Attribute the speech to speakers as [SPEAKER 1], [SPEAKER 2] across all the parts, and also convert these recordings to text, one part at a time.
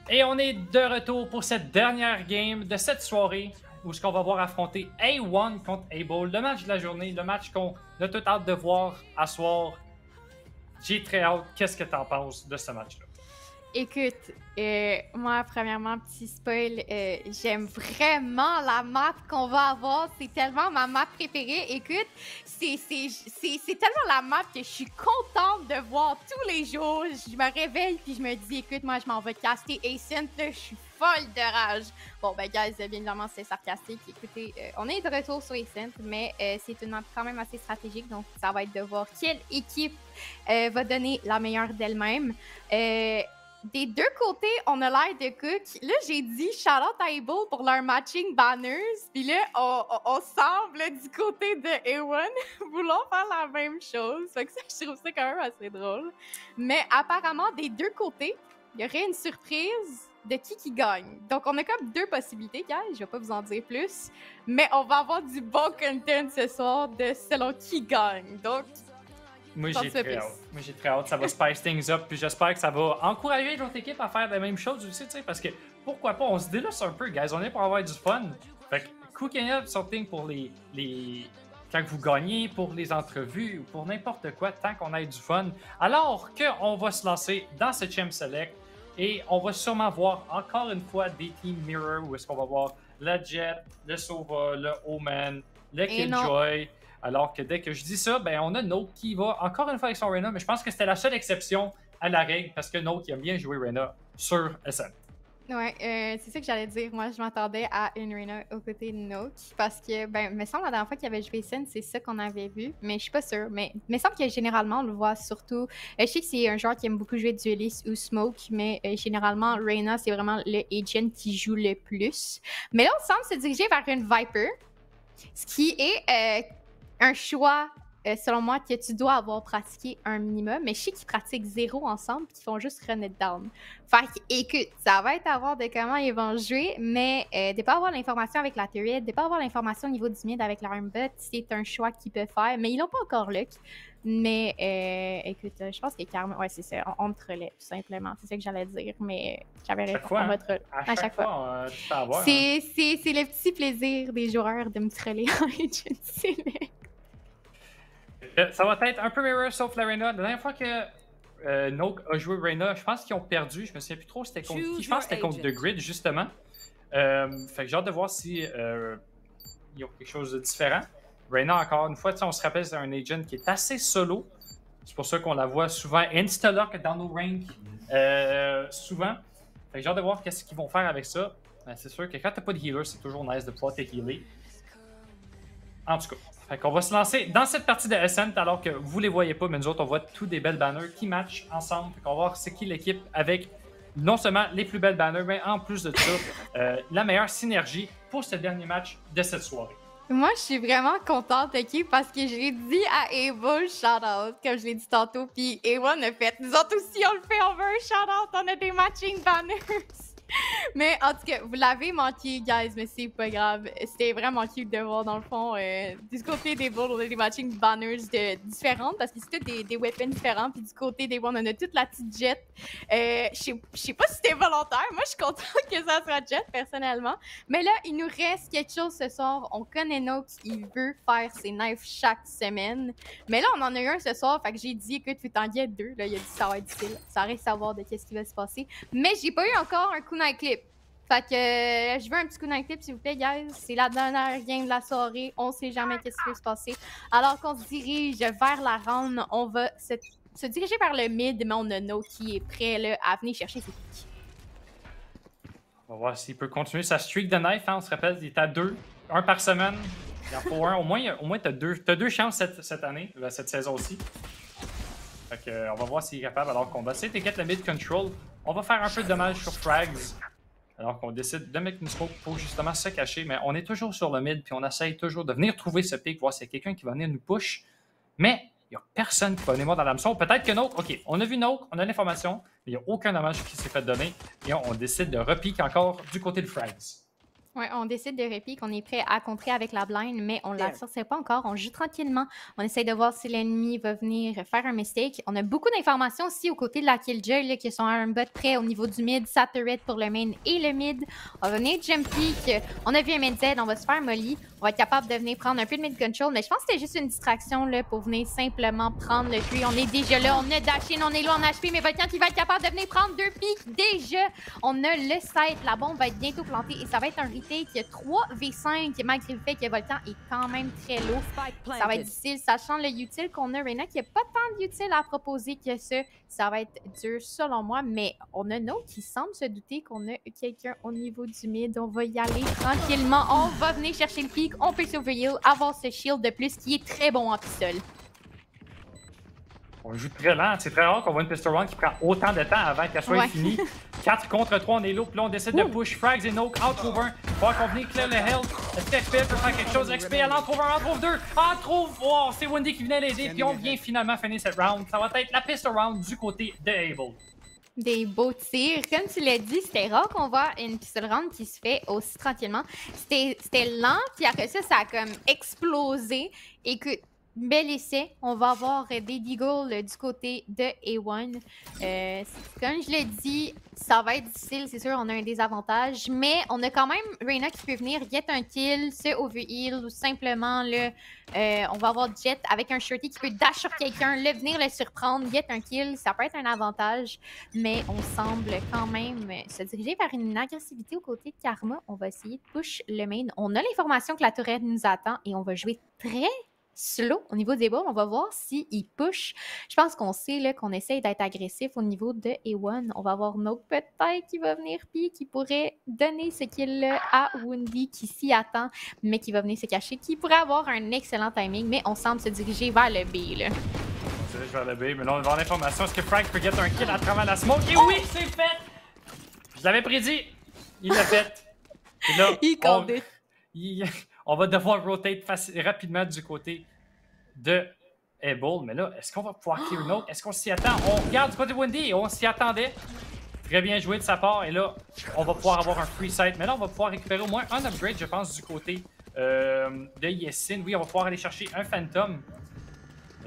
[SPEAKER 1] Et on est de retour pour cette dernière game de cette soirée où ce qu'on va voir affronter A1 contre A-Ball, le match de la journée, le match qu'on a tout hâte de voir à soir. J'ai très hâte. Qu'est-ce que t'en penses de ce match-là?
[SPEAKER 2] Écoute, moi, premièrement, petit spoil, j'aime vraiment la map qu'on va avoir. C'est tellement ma map préférée. Écoute, c'est tellement la map que je suis contente de voir tous les jours. Je me réveille puis je me dis, écoute, moi, je m'en vais caster Ascent. Là, je suis folle de rage. Bon, ben, guys, bien évidemment, c'est sarcastique. Écoutez, on est de retour sur Ascent, mais c'est une map quand même assez stratégique. Donc, ça va être de voir quelle équipe va donner la meilleure d'elle-même. Des deux côtés, on a l'air de cook. Là, j'ai dit shout-out à A-Ball pour leur matching banners. Puis là, on semble du côté de A1 vouloir faire la même chose. Fait que ça, je trouve ça quand même assez drôle. Mais apparemment, des deux côtés, il y aurait une surprise de qui gagne. Donc, on a comme deux possibilités, guys. Je vais pas vous en dire plus. Mais on va avoir du bon content ce soir de selon qui gagne. Donc,
[SPEAKER 1] Moi, j'ai très hâte. Ça va spice things up. Puis j'espère que ça va encourager l'autre équipe à faire la même chose aussi, tu sais, parce que pourquoi pas, on se délaisse un peu, guys. On est pour avoir du fun. Fait que cooking up something pour les quand vous gagnez, pour les entrevues ou pour n'importe quoi, tant qu'on ait du fun. Alors qu'on va se lancer dans ce Champ Select et on va sûrement voir encore une fois des Team Mirror où est-ce qu'on va voir le Jet, le Sova, le Omen, le Killjoy. Alors que dès que je dis ça, ben on a Note qui va encore une fois avec son Reyna, mais je pense que c'était la seule exception à la règle parce que Note aime bien jouer Reyna sur SN.
[SPEAKER 2] Ouais, c'est ça que j'allais dire. Moi, je m'attendais à une Reyna aux côtés de Note parce que, ben, il me semble la dernière fois qu'il avait joué SN, c'est ça qu'on avait vu, mais je suis pas sûre. Mais il me semble que généralement, on le voit surtout. Je sais que c'est un joueur qui aime beaucoup jouer Duelist ou Smoke, mais généralement, Reyna, c'est vraiment le agent qui joue le plus. Mais là, on semble se diriger vers une Viper, ce qui est un choix, selon moi, que tu dois avoir pratiqué un minimum. Mais je sais qu'ils pratiquent zéro ensemble et qu'ils font juste run it down. Fait que, écoute, ça va être à voir de comment ils vont jouer, mais de ne pas avoir l'information avec la turret, de ne pas avoir l'information au niveau du mid avec l'armbot, c'est un choix qu'ils peuvent faire. Mais ils n'ont pas encore luck. Mais écoute, je pense que Carmen, ouais, c'est ça, on me trollait, tout simplement. C'est ça que j'allais dire, mais j'avais raison.
[SPEAKER 1] On
[SPEAKER 2] me troll.
[SPEAKER 1] À chaque fois. Tu peux avoir,
[SPEAKER 2] c'est le petit plaisir des joueurs de me troller en Agent Select.
[SPEAKER 1] Ça va être un peu mirror sauf la Reyna. La dernière fois que Note a joué Reyna, je pense qu'ils ont perdu. Je me souviens plus trop c'était contre qui. Je pense que c'était contre The Grid, justement. Fait que j'ai hâte de voir si ils ont quelque chose de différent. Reyna, encore une fois, on se rappelle, c'est un agent qui est assez solo. C'est pour ça qu'on la voit souvent insta-lock dans nos ranks. Souvent. Fait que j'ai hâte de voir qu'est-ce qu'ils vont faire avec ça. C'est sûr que quand t'as pas de healer, c'est toujours nice de pouvoir te healer. En tout cas. Fait qu'on va se lancer dans cette partie de Ascent alors que vous les voyez pas, mais nous autres, on voit tous des belles banners qui matchent ensemble. Fait qu'on va voir c'est qui l'équipe avec non seulement les plus belles banners, mais en plus de ça, la meilleure synergie pour ce dernier match de cette soirée.
[SPEAKER 2] Moi, je suis vraiment contente, OK, parce que je l'ai dit à Eva, shout-out, comme je l'ai dit tantôt, puis Eva a fait. Nous autres aussi, on le fait, on veut un shout-out, on a des matching banners. Mais en tout cas, vous l'avez manqué, guys, mais c'est pas grave. C'était vraiment cute de voir, dans le fond, du côté des Bulls, on a des matching banners différentes, parce que c'est tous des weapons différents, puis du côté des Bulls, on a toute la petite jet. Je sais pas si c'était volontaire, moi je suis contente que ça soit jet, personnellement. Mais là, il nous reste quelque chose ce soir. On connaît Note, il veut faire ses knives chaque semaine. Mais là, on en a eu un ce soir, fait que j'ai dit, écoute, tu t'en guettes deux. Là, il a dit, ça va être difficile. Ça reste à savoir de qu'est-ce qui va se passer. Mais j'ai pas eu encore un coup clip. Fait que je veux un petit coup d'un clip, s'il vous plaît, guys. C'est la dernière game de la soirée. On sait jamais qu'est-ce qui va se passer. Alors qu'on se dirige vers la round, on va se diriger vers le mid, mais on a Note qui est prêt là, à venir chercher ses pics.
[SPEAKER 1] On va voir s'il peut continuer sa streak de knife. Hein. On se rappelle, il est à 2, 1 par semaine. Il en faut un. Au moins tu as deux chances cette année, cette saison aussi. Fait que, on va voir s'il est capable alors qu'on va essayer de get le mid control. On va faire un peu de dommage sur frags. Alors qu'on décide de mettre une smoke pour justement se cacher. Mais on est toujours sur le mid, puis on essaye toujours de venir trouver ce pick, voir s'il y a quelqu'un qui va venir nous push. Mais il n'y a personne qui va venir voir dans l'hameçon. Peut-être que Note, ok, on a vu Note, on a l'information, mais il n'y a aucun dommage qui s'est fait donner. Et on décide de repique encore du côté de frags.
[SPEAKER 2] Ouais, on décide de repique, on est prêt à contrer avec la blind, mais on la sait pas encore. On joue tranquillement. On essaie de voir si l'ennemi va venir faire un mistake. On a beaucoup d'informations aussi aux côtés de la Killjoy là, qui sont à un bot près au niveau du mid, sa turret pour le main et le mid. On va venir jump peek. On a vu un mid Z, on va se faire molly. On va être capable de venir prendre un peu de mid control, mais je pense que c'était juste une distraction là, pour venir simplement prendre le tree. On est déjà là, on a dash in, on est loin en HP, mais Volcan qui va être capable de venir prendre 2 pics déjà. On a le site, la bombe va être bientôt plantée et ça va être un retake 3v5 malgré le fait que Volcan est quand même très lourd. Ça va être difficile, sachant le utile qu'on a. Reyna qui n'a pas tant d'utile à proposer que ça. Ça va être dur selon moi, mais on a No qui semble se douter qu'on a quelqu'un au niveau du mid. On va y aller tranquillement. On va venir chercher le pic. On peut s'overheal, avoir ce shield de plus qui est très bon en pistole.
[SPEAKER 1] On joue très lent. C'est très rare qu'on voit une pistol round qui prend autant de temps avant qu'elle soit finie. 4 contre 3, on est low. Puis là, on décide de push Frags et Noke. En trouve un. Il va qu'on venir clear le health. Est-ce que XP peut faire quelque chose? XP, elle en trouve un, en trouve deux. En trouve... Oh, c'est Wendy qui venait l'aider. Puis on vient finalement finir cette round. Ça va être la pistol round du côté de Able.
[SPEAKER 2] Des beaux tirs. Comme tu l'as dit, c'était rare qu'on voit une pistol round qui se fait aussi tranquillement. C'était lent, puis après ça, ça a comme explosé. Écoute, bel essai. On va avoir des deagles du côté de A1. Comme je l'ai dit, ça va être difficile, c'est sûr, on a un désavantage. Mais on a quand même Reyna qui peut venir get un kill, se overheal ou simplement là, on va avoir Jet avec un shorty qui peut dash sur quelqu'un, venir le surprendre, get un kill. Ça peut être un avantage, mais on semble quand même se diriger vers une agressivité aux côtés de Karma. On va essayer de push le main. On a l'information que la tourette nous attend et on va jouer très slow au niveau des balles. On va voir s'il push. Je pense qu'on sait là, qu'on essaye d'être agressif au niveau de A1. On va voir Noke peut-être qui va venir puis qui pourrait donner ce kill à Wendy qui s'y attend, mais qui va venir se cacher, qui pourrait avoir un excellent timing, mais on semble se diriger vers le B. Là.
[SPEAKER 1] On se dirige vers le B, mais là on va avoir l'information. Est-ce que Frank peut get un kill à travers la smoke? Et oui, c'est fait! Je l'avais prédit! Il l'a fait. Et là, on va devoir rotate rapidement du côté de Able. Mais là, est-ce qu'on va pouvoir clear Note? Est-ce qu'on s'y attend? On regarde du côté de Wendy et on s'y attendait. Très bien joué de sa part. Et là, on va pouvoir avoir un free site. Mais là, on va pouvoir récupérer au moins un upgrade, je pense, du côté de Yessin. Oui, on va pouvoir aller chercher un Phantom.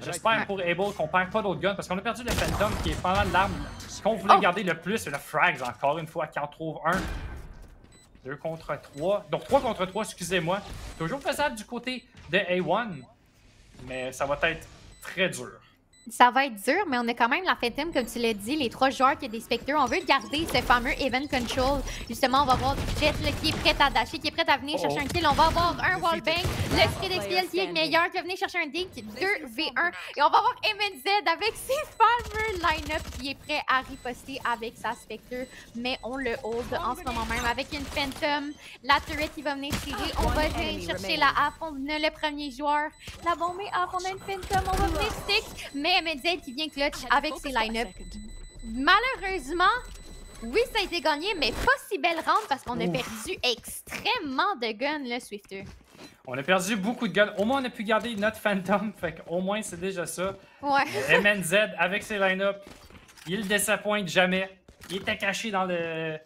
[SPEAKER 1] J'espère pour Able qu'on perd pas d'autres guns parce qu'on a perdu le Phantom qui est pendant l'arme qu'on voulait garder le plus. C'est le Frags, encore une fois, qui en trouve un. 2 contre 3. Donc 3 contre 3, excusez-moi. Toujours faisable du côté de A1. Mais ça va être très dur.
[SPEAKER 2] Ça va être dur, mais on a quand même la Phantom, comme tu l'as dit, les 3 joueurs qui ont des spectres. On veut garder ce fameux Event Control. Justement, on va voir Jet là, qui est prêt à dasher, qui est prêt à venir chercher un kill. On va avoir un wallbang. Le spray d'XPL qui est meilleur, qui va venir chercher un dink 2v1. Et on va avoir MNZ avec ses fameux line-up qui est prêt à riposter avec sa spectre. Mais on le hold en ce moment même avec une Phantom. La turret qui va venir tirer. On va venir chercher la half. On a le premier joueur. La bombe est half. On a une Phantom. On va venir stick. Mais MNZ qui vient clutch avec ses line-up. Malheureusement, oui, ça a été gagné, mais pas si belle round parce qu'on a perdu extrêmement de guns, là, Swifter.
[SPEAKER 1] On a perdu beaucoup de guns. Au moins, on a pu garder notre Phantom. Fait qu'au moins, c'est déjà ça.
[SPEAKER 2] Ouais.
[SPEAKER 1] MNZ avec ses line-up, il désappointe jamais. Il était caché dans le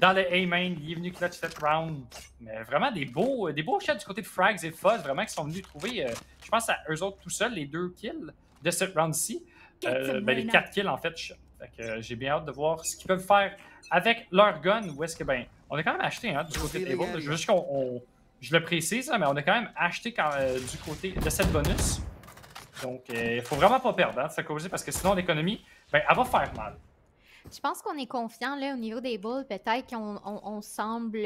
[SPEAKER 1] A-main. Il est venu clutch cette round. Mais vraiment des beaux shots du côté de Frags et Fuzz, vraiment, qui sont venus trouver, je pense à eux autres tout seuls, les 2 kills de cette round-ci. Les 4 kills, en fait. Fait que j'ai bien hâte de voir ce qu'ils peuvent faire avec leur gun. Ou est-ce que, on a quand même acheté du côté de Able. Je veux juste je le précise, mais on a quand même acheté du côté de cette bonus. Donc, il faut vraiment pas perdre de ce côté parce que sinon, l'économie, elle va faire mal.
[SPEAKER 2] Je pense qu'on est confiant là, au niveau des bulls. Peut-être qu'on semble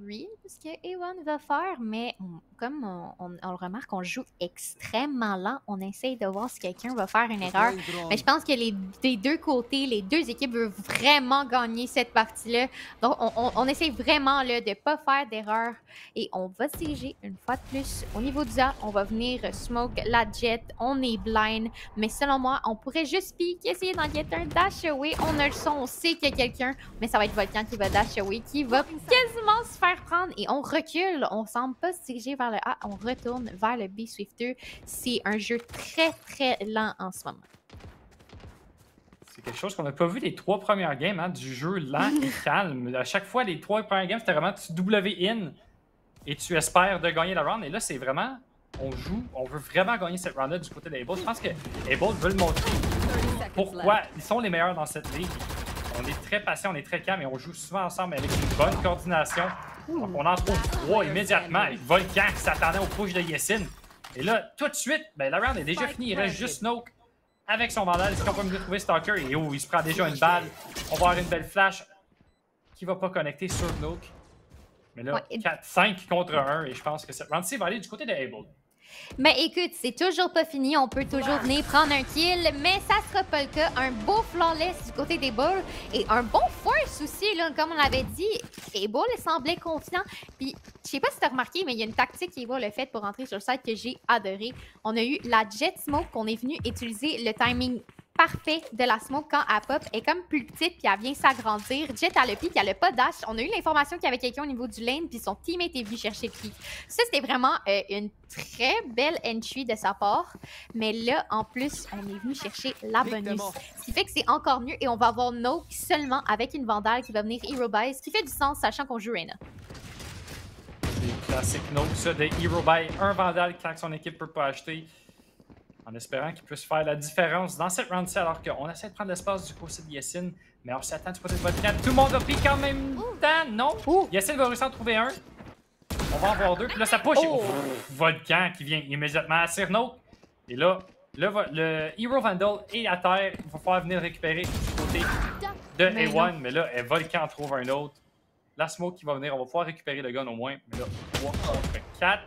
[SPEAKER 2] read ce que A1 va faire, mais comme on le remarque, on joue extrêmement lent. On essaye de voir si quelqu'un va faire une erreur. Mais je pense que des deux côtés, les deux équipes veulent vraiment gagner cette partie-là. Donc, on essaye vraiment là, de ne pas faire d'erreur. Et on va siéger une fois de plus. Au niveau du A, on va venir smoke la jet. On est blind. Mais selon moi, on pourrait juste pique, essayer d'en get un dash away. On a le son, on sait qu'il y a quelqu'un. Mais ça va être Volcan qui va dash away, qui va quasiment se faire prendre. Et on recule. On semble pas se diriger vers le A. On retourne vers le B Swifter. C'est un jeu très, très lent en ce moment.
[SPEAKER 1] C'est quelque chose qu'on n'a pas vu les 3 premières games, hein, du jeu lent et calme. À chaque fois, les 3 premières games, c'était vraiment tu W-in et tu espères de gagner la round. Et là, c'est vraiment, on joue, on veut vraiment gagner cette round-là du côté d'Able. Je pense que Able veut le montrer pourquoi ils sont les meilleurs dans cette ligue. On est très patient, on est très calme et on joue souvent ensemble avec une bonne coordination. Donc on en trouve 3 immédiatement avec Volcan qui s'attendait au push de Yessin. Et là, tout de suite, ben, la round est déjà finie. Il reste juste Snoke avec son Vandal. Est-ce qu'on peut mieux trouver Stalker? Et oh, il se prend déjà une balle. On va avoir une belle flash qui va pas connecter sur Snoke. Mais là, 4-5 contre 1. Et je pense que cette round-ci va aller du côté de Able.
[SPEAKER 2] Mais écoute, c'est toujours pas fini, on peut toujours venir prendre un kill, mais ça sera pas le cas. Un beau flawless du côté des Bulls et un bon force aussi, là, comme on l'avait dit. Et Bull semblait confiant. Puis, je sais pas si t'as remarqué, mais il y a une tactique qui est le fait pour rentrer sur le site que j'ai adoré. On a eu la Jet Smoke qu'on est venu utiliser le timing parfait de la smoke quand elle pop est comme plus petite puis elle vient s'agrandir. Jet a le pic, elle a pas dash. On a eu l'information qu'il y avait quelqu'un au niveau du lane puis son teammate est venu chercher le pic. Ça, c'était vraiment une très belle entry de sa part. Mais là, en plus, on est venu chercher la bonus. Ce qui fait que c'est encore mieux et on va avoir Noke seulement avec une Vandale qui va venir Hero Buy, ce qui fait du sens sachant qu'on joue Reyna.
[SPEAKER 1] C'est classique Noke, ça, de Hero Buy. Un Vandale quand son équipe peut pas acheter. En espérant qu'il puisse faire la différence dans cette round-ci, alors qu'on essaie de prendre l'espace du côté de Yessin. Mais on s'attend du côté de Volcan. Tout le monde va piquer en même temps, non? Yessin va réussir à en trouver un. On va en voir 2. Puis là, ça push. Volcan qui vient immédiatement à Snoke. Et là, le Hero Vandal est à terre. Il va falloir venir récupérer du côté de A1. Mais là, Volcan en trouve un autre. La smoke qui va venir, on va pouvoir récupérer le gun au moins. Mais là, 3 contre 4.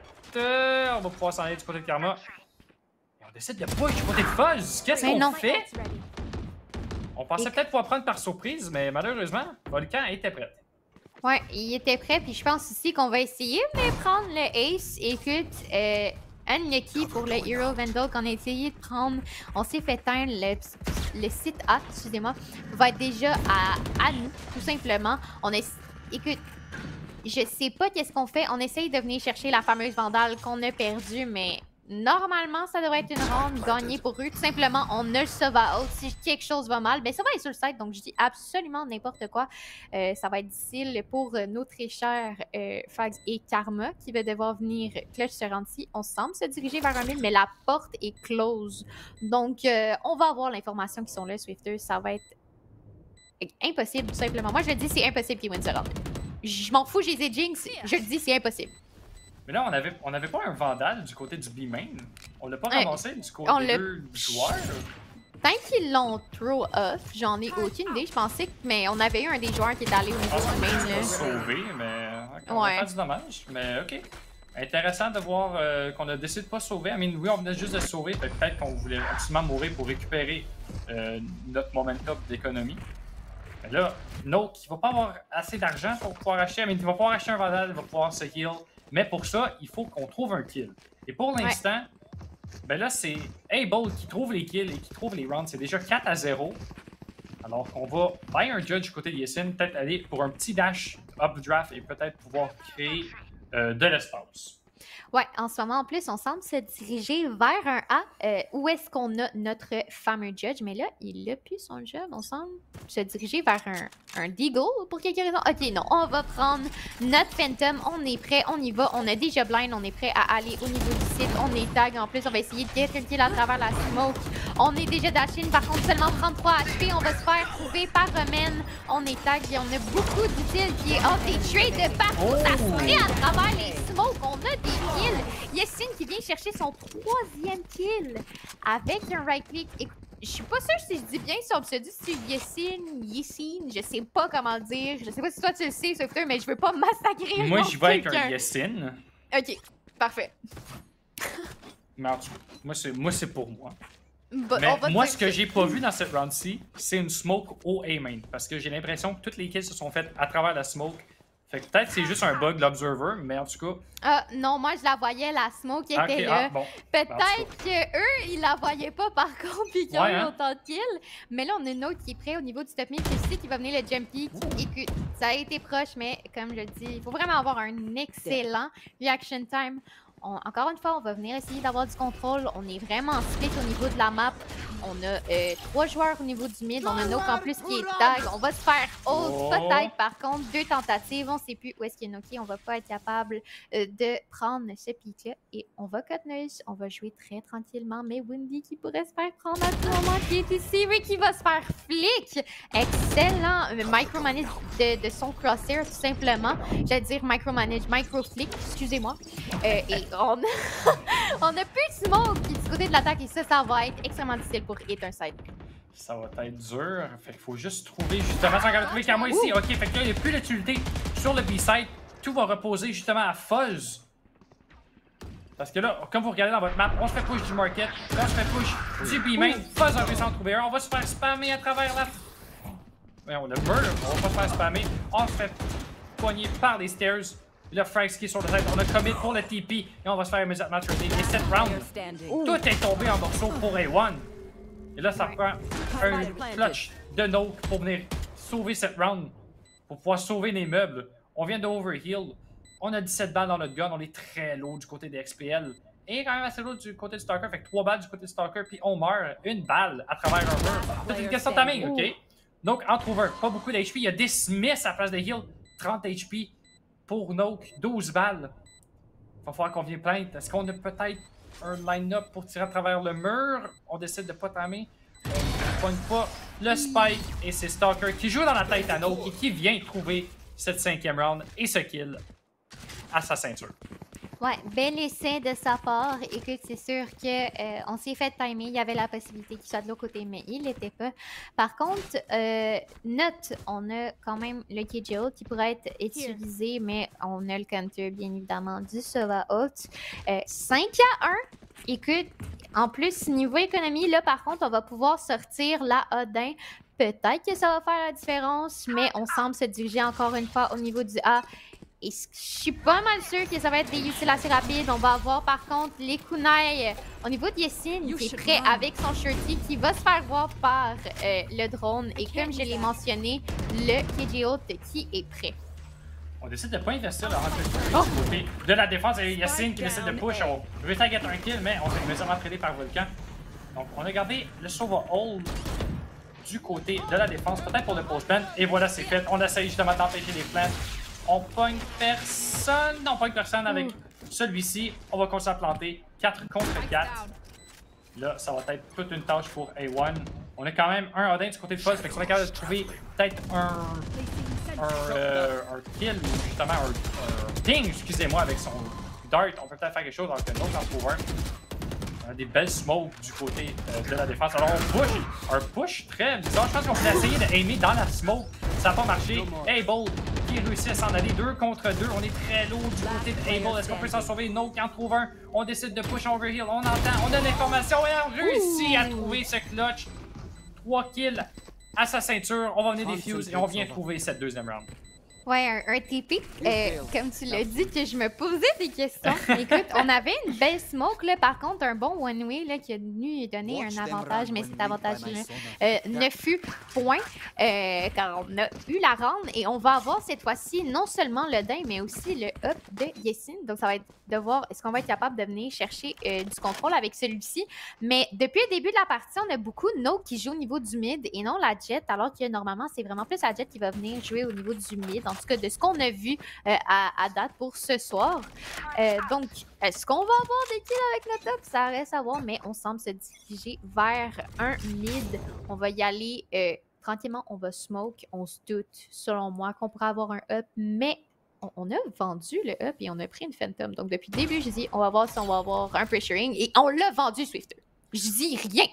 [SPEAKER 1] On va pouvoir s'en aller du côté de Karma. On décide de push du côté de Fuzz. Qu'est-ce qu'on fait? On pensait peut-être pouvoir prendre par surprise, mais malheureusement, Volcan était prêt.
[SPEAKER 2] Ouais, il était prêt, puis je pense aussi qu'on va essayer de prendre le Ace. Écoute, Unlucky pour le Hero Vandal qu'on a essayé de prendre, on s'est fait teindre le site A, excusez-moi, va être déjà à nous, tout simplement. Écoute, je sais pas qu'est-ce qu'on fait, on essaye de venir chercher la fameuse Vandale qu'on a perdue, mais normalement, ça devrait être une round gagnée pour eux. Tout simplement, on a le sauve-out. Si quelque chose va mal, ben ça va être sur le site. Donc, je dis absolument n'importe quoi. Ça va être difficile pour nos très chers Fags et Karma qui va devoir venir clutch ce round-ci. On semble se diriger vers un mille, mais la porte est close. Donc, on va avoir l'information qui sont là, Swifter. Ça va être impossible, tout simplement. Moi, je le dis, c'est impossible qu'ils win ce round. Je m'en fous, j'ai les jinx. Je le dis, c'est impossible.
[SPEAKER 1] Mais là, on avait pas un Vandal du côté du B-main. On l'a pas ramassé du côté des deux joueurs.
[SPEAKER 2] Tant qu'ils l'ont throw off, j'en ai aucune idée. Je pensais que. Mais on avait eu un des joueurs qui est allé au niveau du main.
[SPEAKER 1] On l'a sauvé, mais. On a fait du dommage. Mais ok. Intéressant de voir qu'on a décidé de pas sauver. I mean, oui, on venait juste de sauver. Peut-être qu'on voulait absolument mourir pour récupérer notre momentum d'économie. Mais là, Noke, il va pas avoir assez d'argent pour pouvoir acheter. I mean, il va pouvoir acheter un Vandal, il va pouvoir se heal. Mais pour ça, il faut qu'on trouve un kill. Et pour l'instant, ben là, c'est Able qui trouve les kills et qui trouve les rounds. C'est déjà 4-0. Alors qu'on va buy un judge du côté de Yessin, peut-être aller pour un petit dash up draft et peut-être pouvoir créer de l'espace.
[SPEAKER 2] Ouais, en ce moment, en plus, on semble se diriger vers un A où est-ce qu'on a notre fameux judge. Mais là, il a plus son job. On semble se diriger vers un Deagle pour quelque raison. Ok, non, on va prendre notre Phantom. On est prêt, on y va. On a déjà blind, on est prêt à aller au niveau du site. On est tag. En plus, on va essayer de get un kill à travers la smoke. On est déjà dashing. Par contre, seulement 33 HP. On va se faire trouver par Romaine. On est tag et on a beaucoup d'utiles qui est off des trades de partout. Ça se fait à travers les smokes. On a des kills. Yessin qui vient chercher son 3e kill avec un right click. Écoute, je suis pas sûre si je dis bien son pseudo, c'est Yessin, je sais pas comment le dire. Je sais pas si toi tu le sais, Swifter, mais je veux pas massacrer.
[SPEAKER 1] Moi, j'y vais avec un Yessin.
[SPEAKER 2] Ok, parfait.
[SPEAKER 1] Mais en tout cas, moi, c'est pour moi.
[SPEAKER 2] But,
[SPEAKER 1] mais moi, ce que j'ai pas vu dans cette round-ci, c'est une smoke au A-main. Parce que j'ai l'impression que toutes les kills se sont faites à travers la smoke. Fait que peut-être c'est juste un bug de l'observer, mais en tout cas.
[SPEAKER 2] Non, moi je la voyais, la smoke qui était là.
[SPEAKER 1] Bon.
[SPEAKER 2] Peut-être qu'eux, ils la voyaient pas par contre, puis qu'ils ont eu autant de kills. Mais là, on a une autre qui est prêt au niveau du top mid, qui sait qu'il va venir le jumpy. Écoute, ça a été proche, mais comme je le dis, il faut vraiment avoir un excellent reaction time. encore une fois, on va venir essayer d'avoir du contrôle. On est vraiment split au niveau de la map. On a 3 joueurs au niveau du mid. On a Nook en plus qui est tag. On va se faire hold peut-être. Par contre, 2 tentatives. On sait plus où est-ce qu'il est Noki. On va pas être capable de prendre ce pick-là. Et on va cut noise. On va jouer très tranquillement. Mais Windy qui pourrait se faire prendre à tout moment qui est ici. Rick qui va se faire flick. Excellent micromanage de son crosshair tout simplement. J'allais dire micromanage, micro-flick. Excusez-moi. Et on a plus de smoke du côté de l'attaque. Et ça va être extrêmement difficile pour hit un side.
[SPEAKER 1] Ça va être dur. Fait qu'il faut juste trouver justement. Ça va trouver qu'à moi ici. Ok, fait que là, il n'y a plus d'utilité sur le B-side. Tout va reposer justement à Fuzz. Parce que là, comme vous regardez dans votre map, on se fait push du market. Là, on se fait push du B-main. Fuzz a réussi à en trouver un. On va se faire spammer à travers la. On a murder. On va pas se faire spammer. On se fait poigner par les stairs. Là, Frags qui est sur le side. On a commit pour le TP. Et on va se faire immédiatement match ready. Et 7 rounds. Tout est tombé en morceaux pour A1. Et là, ça prend un clutch de Note pour venir sauver cette round. Pour pouvoir sauver les meubles. On vient de overheal. On a 17 balles dans notre gun. On est très low du côté des XPL. Et quand même assez low du côté du Stalker. Fait que 3 balles du côté du Stalker. Puis on meurt 1 balle à travers un mur. C'est une question de timing, ok? Donc, entre over, pas beaucoup d'HP. Il y a des Smiths à la place de heal. 30 HP pour Noke. 12 balles. Il va falloir qu'on vienne plainte. Est-ce qu'on a peut-être un line-up pour tirer à travers le mur? On décide de pas tamer. On ne pogne pas le Spike. Et c'est Stalker qui joue dans la tête à Noke et qui vient trouver cette 5e round et ce kill à sa ceinture.
[SPEAKER 2] Ouais, bel essai de sa part. Écoute, c'est sûr que on s'est fait timer. Il y avait la possibilité qu'il soit de l'autre côté, mais il l'était pas. Par contre, note, on a quand même le KJO qui pourrait être utilisé, mais on a le counter, bien évidemment, du Sova Out. 5 à 1. Écoute, en plus, niveau économie, là, par contre, on va pouvoir sortir la Odin. Peut-être que ça va faire la différence, mais on semble se diriger encore une fois au niveau du A. Et je suis pas mal sûre que ça va être des utiles assez rapides. On va avoir par contre les kunai au niveau de Yessine qui est prêt avec son shirty qui va se faire voir par le drone. Et comme je l'ai mentionné, le KJ qui est prêt.
[SPEAKER 1] On décide de pas investir dans le côté de la défense. Et Yessine qui décide de push. On réussit à get un kill, mais on s'est immédiatement tradé par Volcan. Donc on a gardé le Sova hold du côté de la défense, peut-être pour le post-ban. Et voilà, c'est fait. On essaye justement d'empêcher les plans. On pogne personne. Non, on pogne personne avec celui-ci. On va continuer à planter 4 contre 4. Là, ça va être toute une tâche pour A1. On a quand même un Odin du côté de Fuzz. Fait qu'on est capable de trouver peut-être un kill, justement, un ping, excusez-moi, avec son dart. On peut peut-être faire quelque chose alors que l'autre en trouve un. On a des belles smokes du côté de la défense. Alors on push, un push très bizarre. Je pense qu'on peut essayer d'aimer dans la smoke. Ça n'a pas marché. Able qui réussit à s'en aller 2 contre 2. On est très lourd du côté de Able. Est-ce qu'on peut s'en sauver? No, qui en trouve un. On décide de push overheal. On entend, on a l'information et on réussit à trouver ce clutch. 3 kills à sa ceinture. On va venir défuse et on vient trouver cette 2e round.
[SPEAKER 2] Ouais, un TP. Comme tu l'as dit, que je me posais des questions. Écoute, on avait une belle smoke, là, par contre, un bon one-way là, qui a venu donner un avantage, mais cet avantage-là ne fut point car on a eu la round et on va avoir cette fois-ci non seulement le din, mais aussi le up de Yessine. Donc, ça va être de voir est-ce qu'on va être capable de venir chercher du contrôle avec celui-ci. Mais depuis le début de la partie, on a beaucoup de Note qui jouent au niveau du mid et non la Jet, alors que normalement, c'est vraiment plus la Jet qui va venir jouer au niveau du mid. En tout cas, de ce qu'on a vu à date pour ce soir. Donc, est-ce qu'on va avoir des kills avec notre top? Ça reste à voir, mais on semble se diriger vers un mid. On va y aller tranquillement, on va smoke. On se doute, selon moi, qu'on pourrait avoir un up, mais on a vendu le up et on a pris une Phantom. Donc, depuis le début, je dis, on va voir si on va avoir un pressuring et on l'a vendu, Swifter. Je dis rien.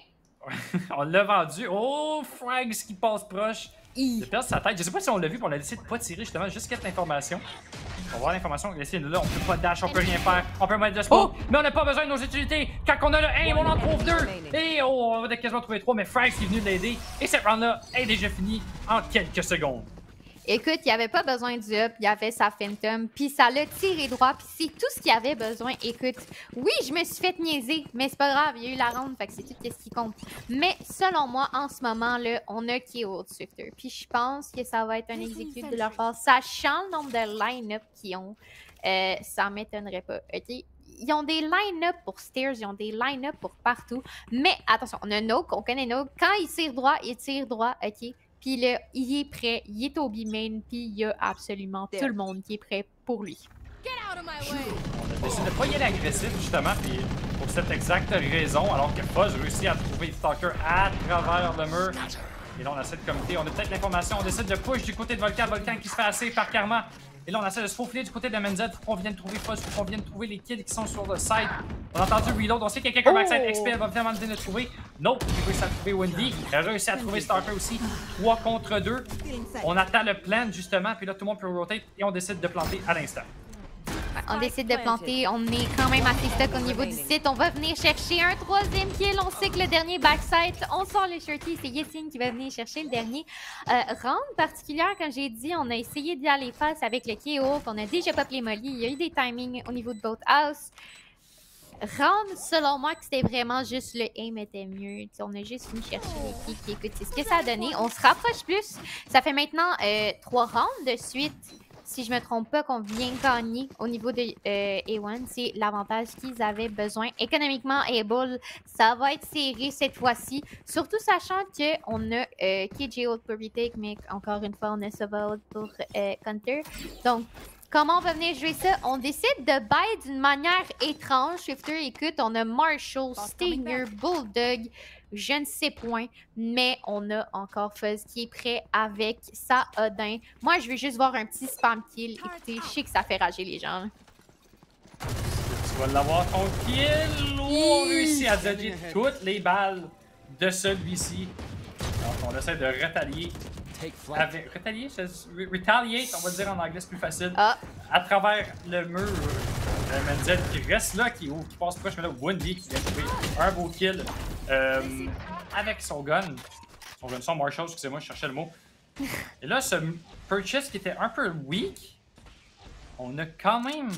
[SPEAKER 1] On l'a vendu. Oh, Frags qui passe proche. Il a perdu sa tête. Je sais pas si on l'a vu, mais on a décidé de pas tirer justement jusqu'à cette information. On va voir l'information. Laissez là, on peut pas dash, on peut rien faire. On peut mettre de smoke, mais on n'a pas besoin de nos utilités. Quand on a le aim, on en trouve 2. Et on va quasiment trouver 3, mais Frags est venu l'aider. Et cette round-là est déjà finie en quelques secondes.
[SPEAKER 2] Écoute, il n'y avait pas besoin du up, il y avait sa Phantom, puis ça l'a tiré droit, puis c'est tout ce qu'il y avait besoin. Écoute, oui, je me suis fait niaiser, mais c'est pas grave, il y a eu la round, fait que c'est tout ce qui compte. Mais selon moi, en ce moment, là, on a KO Swifter, puis je pense que ça va être un exécute de leur part, sachant le nombre de line-up qu'ils ont. Ça m'étonnerait pas, ok? ils ont des line-up pour stairs, ils ont des line-up pour partout. Mais attention, on a Nogue, on connaît Nogue. Quand il tire droit, ok. Puis là, il est prêt, il est au B-main, puis il y a absolument tout le monde qui est prêt pour lui.
[SPEAKER 1] On a décidé de pas y aller agressif, justement, puis pour cette exacte raison, alors que Fuzz réussit à trouver Stalker à travers le mur. Et là, on essaie de comiter, on a peut-être l'information, on décide de push du côté de Volcan, Volcan qui se fait assez par Karma. Et là, on essaie de se faufiler du côté de Menzel. Faut qu'on vienne trouver Fuzz, faut qu'on vienne trouver les kills qui sont sur le side. On a entendu Reload, on sait qu'il y a quelqu'un backside XP, elle va vraiment venir le trouver. Nope, il réussit à trouver Wendy. Il a réussi à trouver Stalker aussi. 3 contre 2. On attend le plan, justement, puis là, tout le monde peut rotate et on décide de planter à l'instant.
[SPEAKER 2] On décide de planter, on est quand même assez stock au niveau du site. On va venir chercher un 3e kill. On sait que le dernier backside, on sort les shorties. C'est Yesine qui va venir chercher le dernier. Round particulière, comme j'ai dit, on a essayé d'y aller face avec le KO. On a déjà pop les molly. Il y a eu des timings au niveau de Boathouse. Round, selon moi, que c'était vraiment juste le aim était mieux. T'sais, on a juste venu chercher les kicks. Écoute, c'est ce que ça a donné. On se rapproche plus. Ça fait maintenant 3 rounds de suite. Si je me trompe pas, qu'on vient gagner au niveau de A1, c'est l'avantage qu'ils avaient besoin. Économiquement, Able, ça va être serré cette fois-ci. Surtout sachant qu'on a KJ Hold pour retake, mais encore une fois, on a Sova pour counter. Donc, comment on va venir jouer ça? On décide de buy d'une manière étrange. Shifter, écoute, on a Marshall, Stinger, Bulldog, je ne sais point, mais on a encore Fuzz qui est prêt avec sa Odin. Moi, je vais juste voir un petit spam kill. Écoutez, je sais que ça fait rager les gens.
[SPEAKER 1] Tu vas l'avoir ton kill. On réussit à dodger toutes les balles de celui-ci. Donc, on essaie de retalier. Retaliate, on va dire en anglais, c'est plus facile. À travers le mur. Menzel qui reste là, qui passe proche, mais là, Wendy qui vient trouver un beau kill avec son gun. Son Marshall, excusez-moi, je cherchais le mot. Et là, ce purchase qui était un peu weak, on a quand même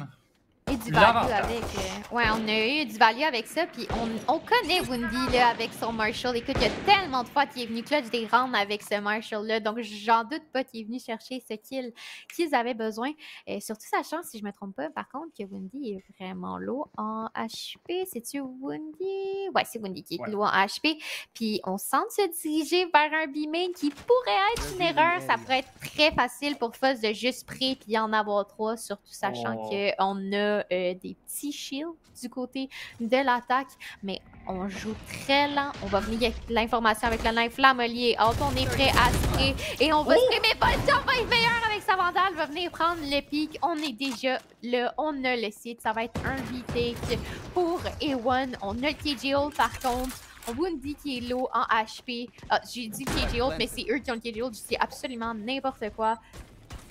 [SPEAKER 2] Et du value avec. Ouais, on a eu du value avec ça. Puis on connaît Wendy là, avec son Marshall. Écoute, il y a tellement de fois qu'il est venu clutch des rounds avec ce Marshall-là. Donc, j'en doute pas qu'il est venu chercher ce kill qu'ils avaient besoin. Surtout sachant, si je me trompe pas, par contre, que Wendy est vraiment low en HP. C'est-tu Wendy? Ouais, c'est Wendy qui est low en HP. Puis on sent se diriger vers un B-main qui pourrait être une erreur. Ça pourrait être très facile pour Fuzz de juste spray puis en avoir 3. Surtout sachant qu'on a des petits shields du côté de l'attaque, mais on joue très lent. On va venir avec l'information avec le knife, la molly et out. On est prêt à spray et on va spray, mais pas le temps va être meilleur avec sa vandale. Va venir prendre le pic. On est déjà là. On a le site. Ça va être un retake pour A1. On a le KJ Hold par contre. Wendy qui est low en HP. Ah, j'ai dit KJ Hold, mais c'est eux qui ont le KJ Hold. Je dis absolument n'importe quoi.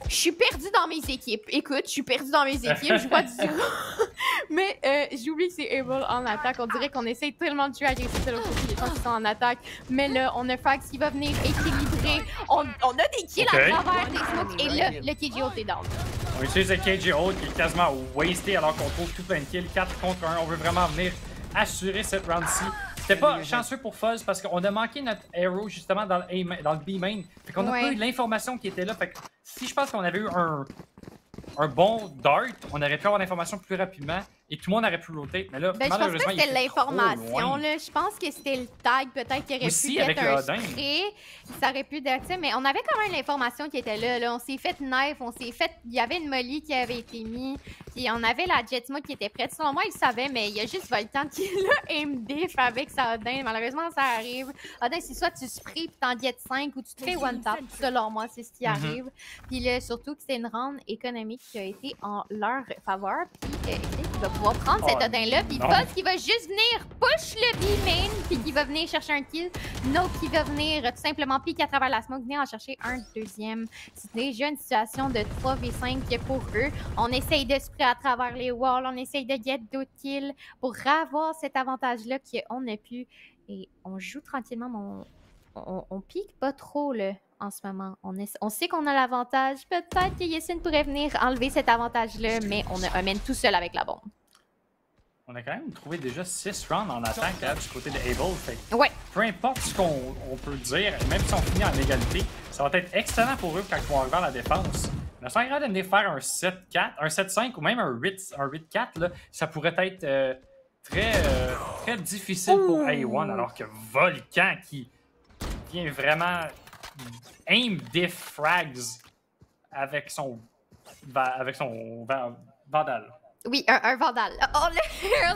[SPEAKER 2] Je suis perdue dans mes équipes. Écoute, je suis perdue dans mes équipes. Je vois du mais j'oublie que c'est Able en attaque. On dirait qu'on essaie tellement de tuer agressif de l'autre côté, les gens qui sont en attaque. Mais là, on a Fax qui va venir équilibrer. On a des kills à travers des smokes. Et là, le KJ Hold est down.
[SPEAKER 1] On utilise le KJ Hold qui est quasiment wasté alors qu'on trouve tout plein de kills. 4 contre 1. On veut vraiment venir assurer cette round-ci. C'était pas chanceux pour Fuzz parce qu'on a manqué notre arrow justement dans le B-main. Fait qu'on a pas eu l'information qui était là. Fait que si je pense qu'on avait eu un bon dart, on aurait pu avoir l'information plus rapidement et tout le monde aurait pu rotate. Mais là,
[SPEAKER 2] ben,
[SPEAKER 1] malheureusement,
[SPEAKER 2] je pense pas que c'était l'information. Je pense que c'était le tag peut-être qui aurait
[SPEAKER 1] aussi,
[SPEAKER 2] pu
[SPEAKER 1] avec
[SPEAKER 2] être un spray. Ça aurait pu être ça, mais on avait quand même l'information qui était là. On s'est fait knife, on s'est fait... Il y avait une molly qui avait été mise, puis on avait la Jetsma qui était prête. Selon moi, il savait, mais il y a juste Volcan qui l'a aim diff avec sa Odin. Malheureusement, ça arrive. Odin, c'est soit tu sprays puis t'en jettes 5 ou tu te fais one tap. Selon moi, c'est ce qui arrive. Puis là, surtout que c'est une round économique qui a été en leur faveur. Puis il va pouvoir prendre cette Odin-là. Puis Fuzz qui va juste venir push le B-main, puis qui va venir chercher un kill. Note qui va venir tout simplement pique à travers la smoke, venir en chercher un deuxième. C'est déjà une situation de 3v5 pour eux. On essaye de spray à travers les walls, on essaye de get d'autres kills pour avoir cet avantage-là qu'on a pu. Et on joue tranquillement, mais on pique pas trop là. En ce moment, on sait qu'on a l'avantage. Peut-être que Yesine pourrait venir enlever cet avantage-là, mais on amène tout seul avec la bombe.
[SPEAKER 1] On a quand même trouvé déjà 6 rounds en attaque là, du côté de Able. Fait peu importe ce qu'on peut dire, même si on finit en égalité, ça va être excellent pour eux quand ils vont arriver à la défense. Mais sans grade de venir faire un 7-4, un 7-5 ou même un 8-4, là, ça pourrait être très difficile pour A1, alors que Volcan qui vient vraiment aim diff frags avec son Vandal.
[SPEAKER 2] Oui, un Vandal.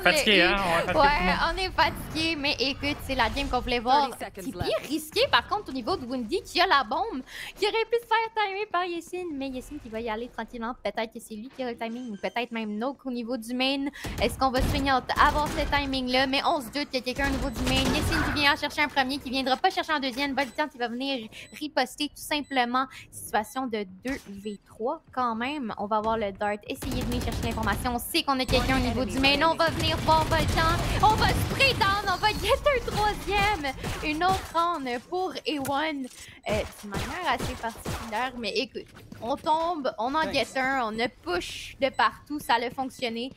[SPEAKER 1] Fatigué, hein?
[SPEAKER 2] Ouais, on est fatigué, mais écoute, c'est la game qu'on voulait voir. C'est bien risqué, par contre, au niveau de Woundy, qui a la bombe, qui aurait pu se faire timer par Yessin, mais Yessin qui va y aller tranquillement. Peut-être que c'est lui qui a le timing, ou peut-être même Nook au niveau du main. Est-ce qu'on va se finir avant ce timing-là? Mais on se doute qu'il y a quelqu'un au niveau du main. Yessin qui vient chercher un premier, qui viendra pas chercher un deuxième. Volcan qui va venir riposter tout simplement. Situation de 2v3 quand même. On va voir le Dart essayer de venir chercher l'information. On sait qu'on a quelqu'un au niveau du main. On va venir voir Volcan. On va spray down. On va get un troisième. Une autre round pour A1. De manière assez particulière. Mais écoute, on tombe, on en get un. On a push de partout. Ça a fonctionné.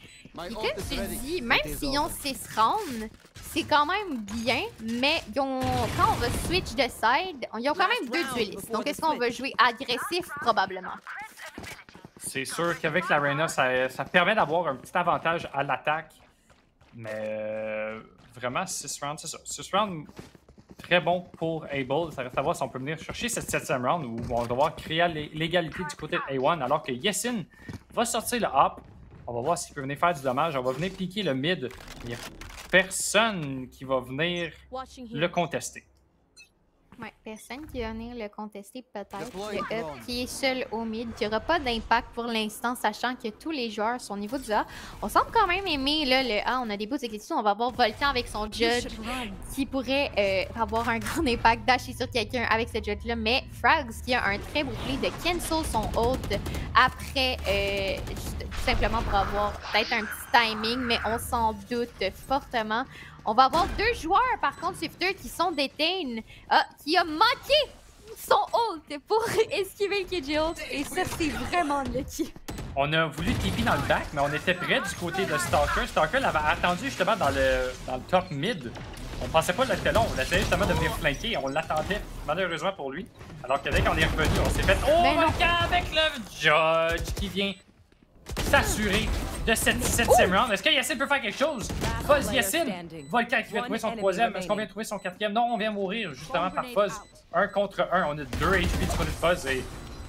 [SPEAKER 2] Et comme tu dis, même s'ils ont 6 rounds, c'est quand même bien. Mais quand on va switch de side, ils ont quand même 2 duelistes. Donc est-ce qu'on va jouer agressif? Probablement.
[SPEAKER 1] C'est sûr qu'avec l'Arena, ça permet d'avoir un petit avantage à l'attaque. Mais vraiment, 6 rounds, c'est ça. 6 rounds, très bon pour Able. Ça reste à voir si on peut venir chercher cette 7e round où on va devoir créer l'égalité du côté de A1. Alors que Yessin va sortir le hop. On va voir s'il peut venir faire du dommage. On va venir piquer le mid. Il n'y a personne qui va venir le contester.
[SPEAKER 2] Ouais, personne qui va venir le contester peut-être. Le up qui est seul au mid, qui n'aura pas d'impact pour l'instant, sachant que tous les joueurs sont au niveau du A. On semble quand même aimer là, le A. On a des beaux exécutions. On va avoir Volcan avec son Judge qui pourrait avoir un grand impact, dasher sur quelqu'un avec ce Judge-là. Mais Frags qui a un très beau play de cancel son ult après, tout simplement pour avoir peut-être un petit timing, mais on s'en doute fortement. On va avoir 2 joueurs, par contre, Swifter, qui sont déteints, qui a manqué son ult pour esquiver le KJ ult. Et ça, c'est vraiment lucky.
[SPEAKER 1] On a voulu TP dans le back, mais on était près du côté de Stalker. Stalker l'avait attendu justement dans le top mid. On pensait pas l'être long, on essayait justement de venir flanquer. On l'attendait malheureusement pour lui. Alors que dès qu'on est revenu, on s'est fait « Oh, Volcan avec le Judge qui vient s'assurer de cette 7e round. Est-ce que Yessin peut faire quelque chose? Fuzz Yessin! Volcan qui vient trouver son 3e. Est-ce qu'on vient trouver son 4e? Non, on vient mourir justement par Fuzz. 1 contre 1. On a 2 HP du côté de Fuzz et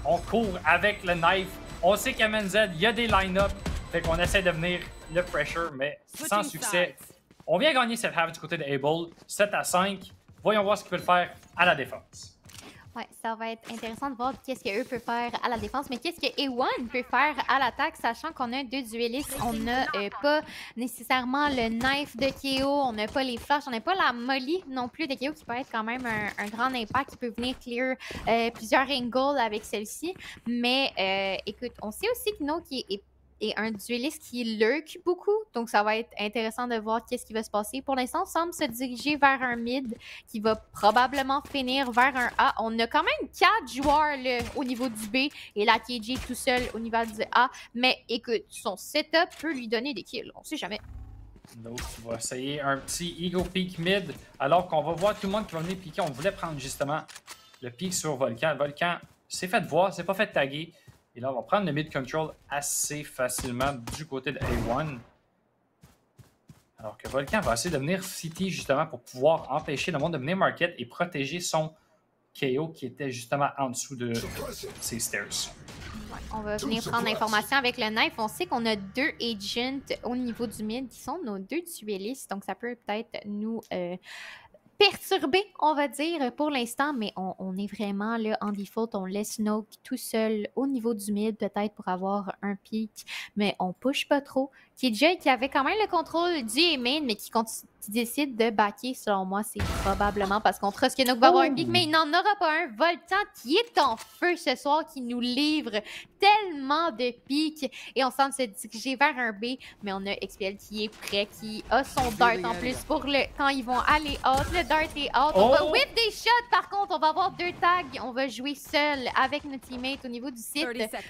[SPEAKER 1] on court avec le knife. On sait qu'à MNZ, il y a des line-up. Fait qu'on essaie de venir le pressure, mais sans succès. On vient gagner cette half du côté de Able. 7-5. Voyons voir ce qu'il peut faire à la défense.
[SPEAKER 2] Ouais, ça va être intéressant de voir qu'est-ce qu'eux peuvent faire à la défense, mais qu'est-ce que A1 peut faire à l'attaque, sachant qu'on a 2 duellistes. On n'a pas nécessairement le knife de KO, on n'a pas les flashs, on n'a pas la molly non plus de KO qui peut être quand même un grand impact, qui peut venir clear plusieurs angles avec celle-ci. Mais écoute, on sait aussi que No qui est un dueliste qui lurk beaucoup, donc ça va être intéressant de voir qu'est-ce qui va se passer. Pour l'instant, on semble se diriger vers un mid qui va probablement finir vers un A. On a quand même 4 joueurs là, au niveau du B et la KJ tout seul au niveau du A, mais écoute, son setup peut lui donner des kills, on sait jamais.
[SPEAKER 1] Donc, on va essayer un petit Ego Peak mid, alors qu'on va voir tout le monde qui va venir piquer. On voulait prendre justement le pick sur Volcan. Volcan s'est fait voir, s'est pas fait taguer. Et là, on va prendre le mid-control assez facilement du côté de A1. Alors que Volcan va essayer de venir city justement pour pouvoir empêcher le monde de venir market et protéger son KO qui était justement en dessous de ces stairs.
[SPEAKER 2] Ouais, on va venir prendre l'information avec le knife. On sait qu'on a 2 agents au niveau du mid qui sont nos 2 duellistes. Donc ça peut peut-être nous perturbé, on va dire, pour l'instant, mais on est vraiment là en default. On laisse Nook tout seul au niveau du mid, peut-être pour avoir un pic, mais on push pas trop. KJ qui avait quand même le contrôle du main, mais qui décide de backer, selon moi, c'est probablement parce qu'on trust que Nook va avoir un pic, mais il n'en aura pas un. Volcan qui est en feu ce soir, qui nous livre tellement de pics, et on semble se diriger vers un B, mais on a XPL qui est prêt, qui a son dart en plus pour quand ils vont aller out. Le dart est out. On va whip des shots, par contre, on va avoir 2 tags. On va jouer seul avec nos teammates au niveau du site.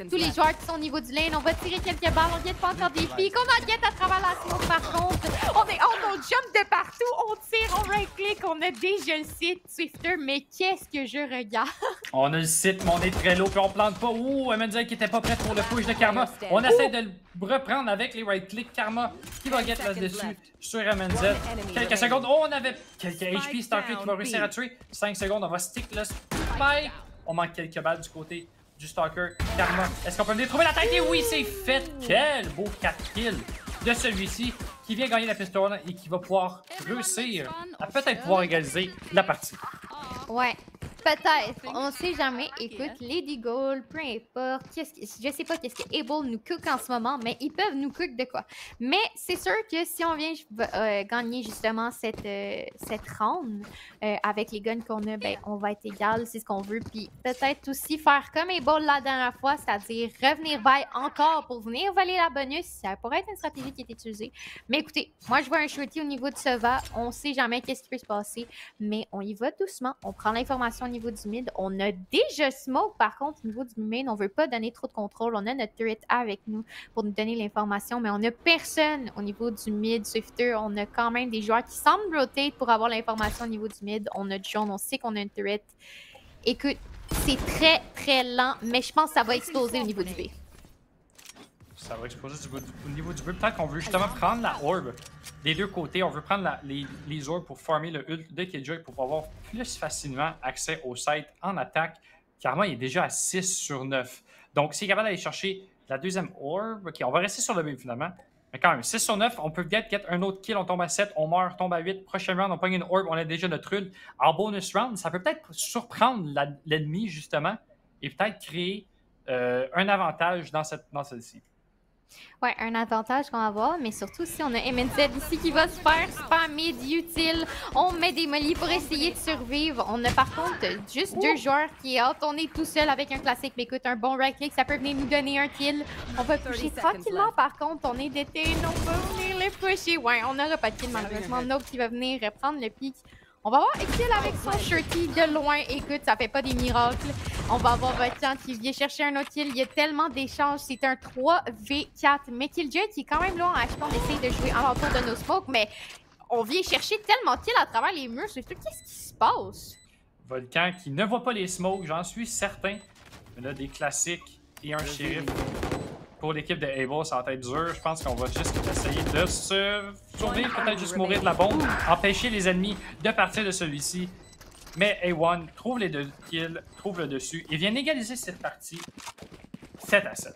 [SPEAKER 2] Tous les joueurs qui sont au niveau du lane, on va tirer quelques balles. On guette pas encore des pics. On en guette à travers la smoke, par contre. On jump de de partout, on tire, on right-click, on a déjà le site Swifter, mais qu'est-ce que je regarde?
[SPEAKER 1] On a le site, mais on est très low, puis on plante pas. Ouh, Emenzel qui était pas prête pour le push de Karma. On essaie de le reprendre avec les right-click. Karma qui va get là-dessus sur Emenzel. Quelques secondes. Oh, on avait quelques HP. Stalker qui va réussir à tuer. 5 secondes, on va stick le spike. On manque quelques balles du côté du Stalker. Karma, est-ce qu'on peut venir trouver l'attaque? Et oui, c'est fait. Quel beau 4 kills de celui-ci qui vient gagner la pistole et qui va pouvoir réussir à peut-être pouvoir égaliser la partie.
[SPEAKER 2] Ouais, peut-être. On sait jamais. Écoute, Lady Gold, peu importe. Je sais pas qu'est-ce que Able nous cook en ce moment, mais ils peuvent nous cook de quoi. Mais c'est sûr que si on vient gagner justement cette round avec les guns qu'on a, ben on va être égal, c'est ce qu'on veut. Puis peut-être aussi faire comme Able la dernière fois, c'est-à-dire revenir by encore pour venir voler la bonus. Ça pourrait être une stratégie qui est utilisée. Mais écoutez, moi je vois un shorty au niveau de Sova. On sait jamais qu'est-ce qui peut se passer, mais on y va doucement. On prend l'information au niveau du mid. On a déjà smoke, par contre, au niveau du main. On veut pas donner trop de contrôle. On a notre turret avec nous pour nous donner l'information, mais on a personne au niveau du mid Swifter. On a quand même des joueurs qui semblent rotate pour avoir l'information au niveau du mid. On a John, on sait qu'on a une turret. Écoute, c'est très, très lent, mais je pense que ça va exploser au niveau du B.
[SPEAKER 1] Ça va exploser au niveau du but. Peut-être qu'on veut justement prendre la orb des deux côtés. On veut prendre les orbs pour farmer le ult de Killjoy pour avoir plus facilement accès au site en attaque. Karma il est déjà à 6 sur 9. Donc, s'il est capable d'aller chercher la deuxième orb, ok, on va rester sur le B finalement. Mais quand même, 6 sur 9, on peut get un autre kill. On tombe à 7, on meurt, tombe à 8. Prochain round, on pogne une orb, on a déjà notre ult. En bonus round, ça peut peut-être surprendre l'ennemi justement et peut-être créer un avantage dans celle-ci.
[SPEAKER 2] Ouais, un avantage qu'on va avoir, mais surtout si on a Emenzel ici qui va se faire spammer d'utile. On met des mollies pour essayer de survivre. On a par contre juste deux joueurs qui est out. On est tout seul avec un classique, mais écoute, un bon right click, ça peut venir nous donner un kill. On va pusher tranquillement, par contre, on est d'été, on va venir le pusher. Ouais, on n'aura pas de kill malheureusement. Nope qui va venir prendre le pic. On va avoir Exil avec son shorty de loin. Écoute, ça fait pas des miracles. On va avoir Volcan qui vient chercher un autre kill. Il y a tellement d'échanges. C'est un 3v4. Mais Killjoy qui est quand même loin en HP. On essaye de jouer alentour de nos smokes. Mais on vient chercher tellement de kills à travers les murs. Qu'est-ce qui se passe?
[SPEAKER 1] Volcan qui ne voit pas les smokes, j'en suis certain. Mais là, des classiques et un shérif. Pour l'équipe de Able, ça va être dur. Je pense qu'on va juste essayer de se survivre, peut-être juste mourir de la bombe, empêcher les ennemis de partir de celui-ci. Mais A1 trouve les deux kills, trouve le dessus et vient égaliser cette partie 7 à 7.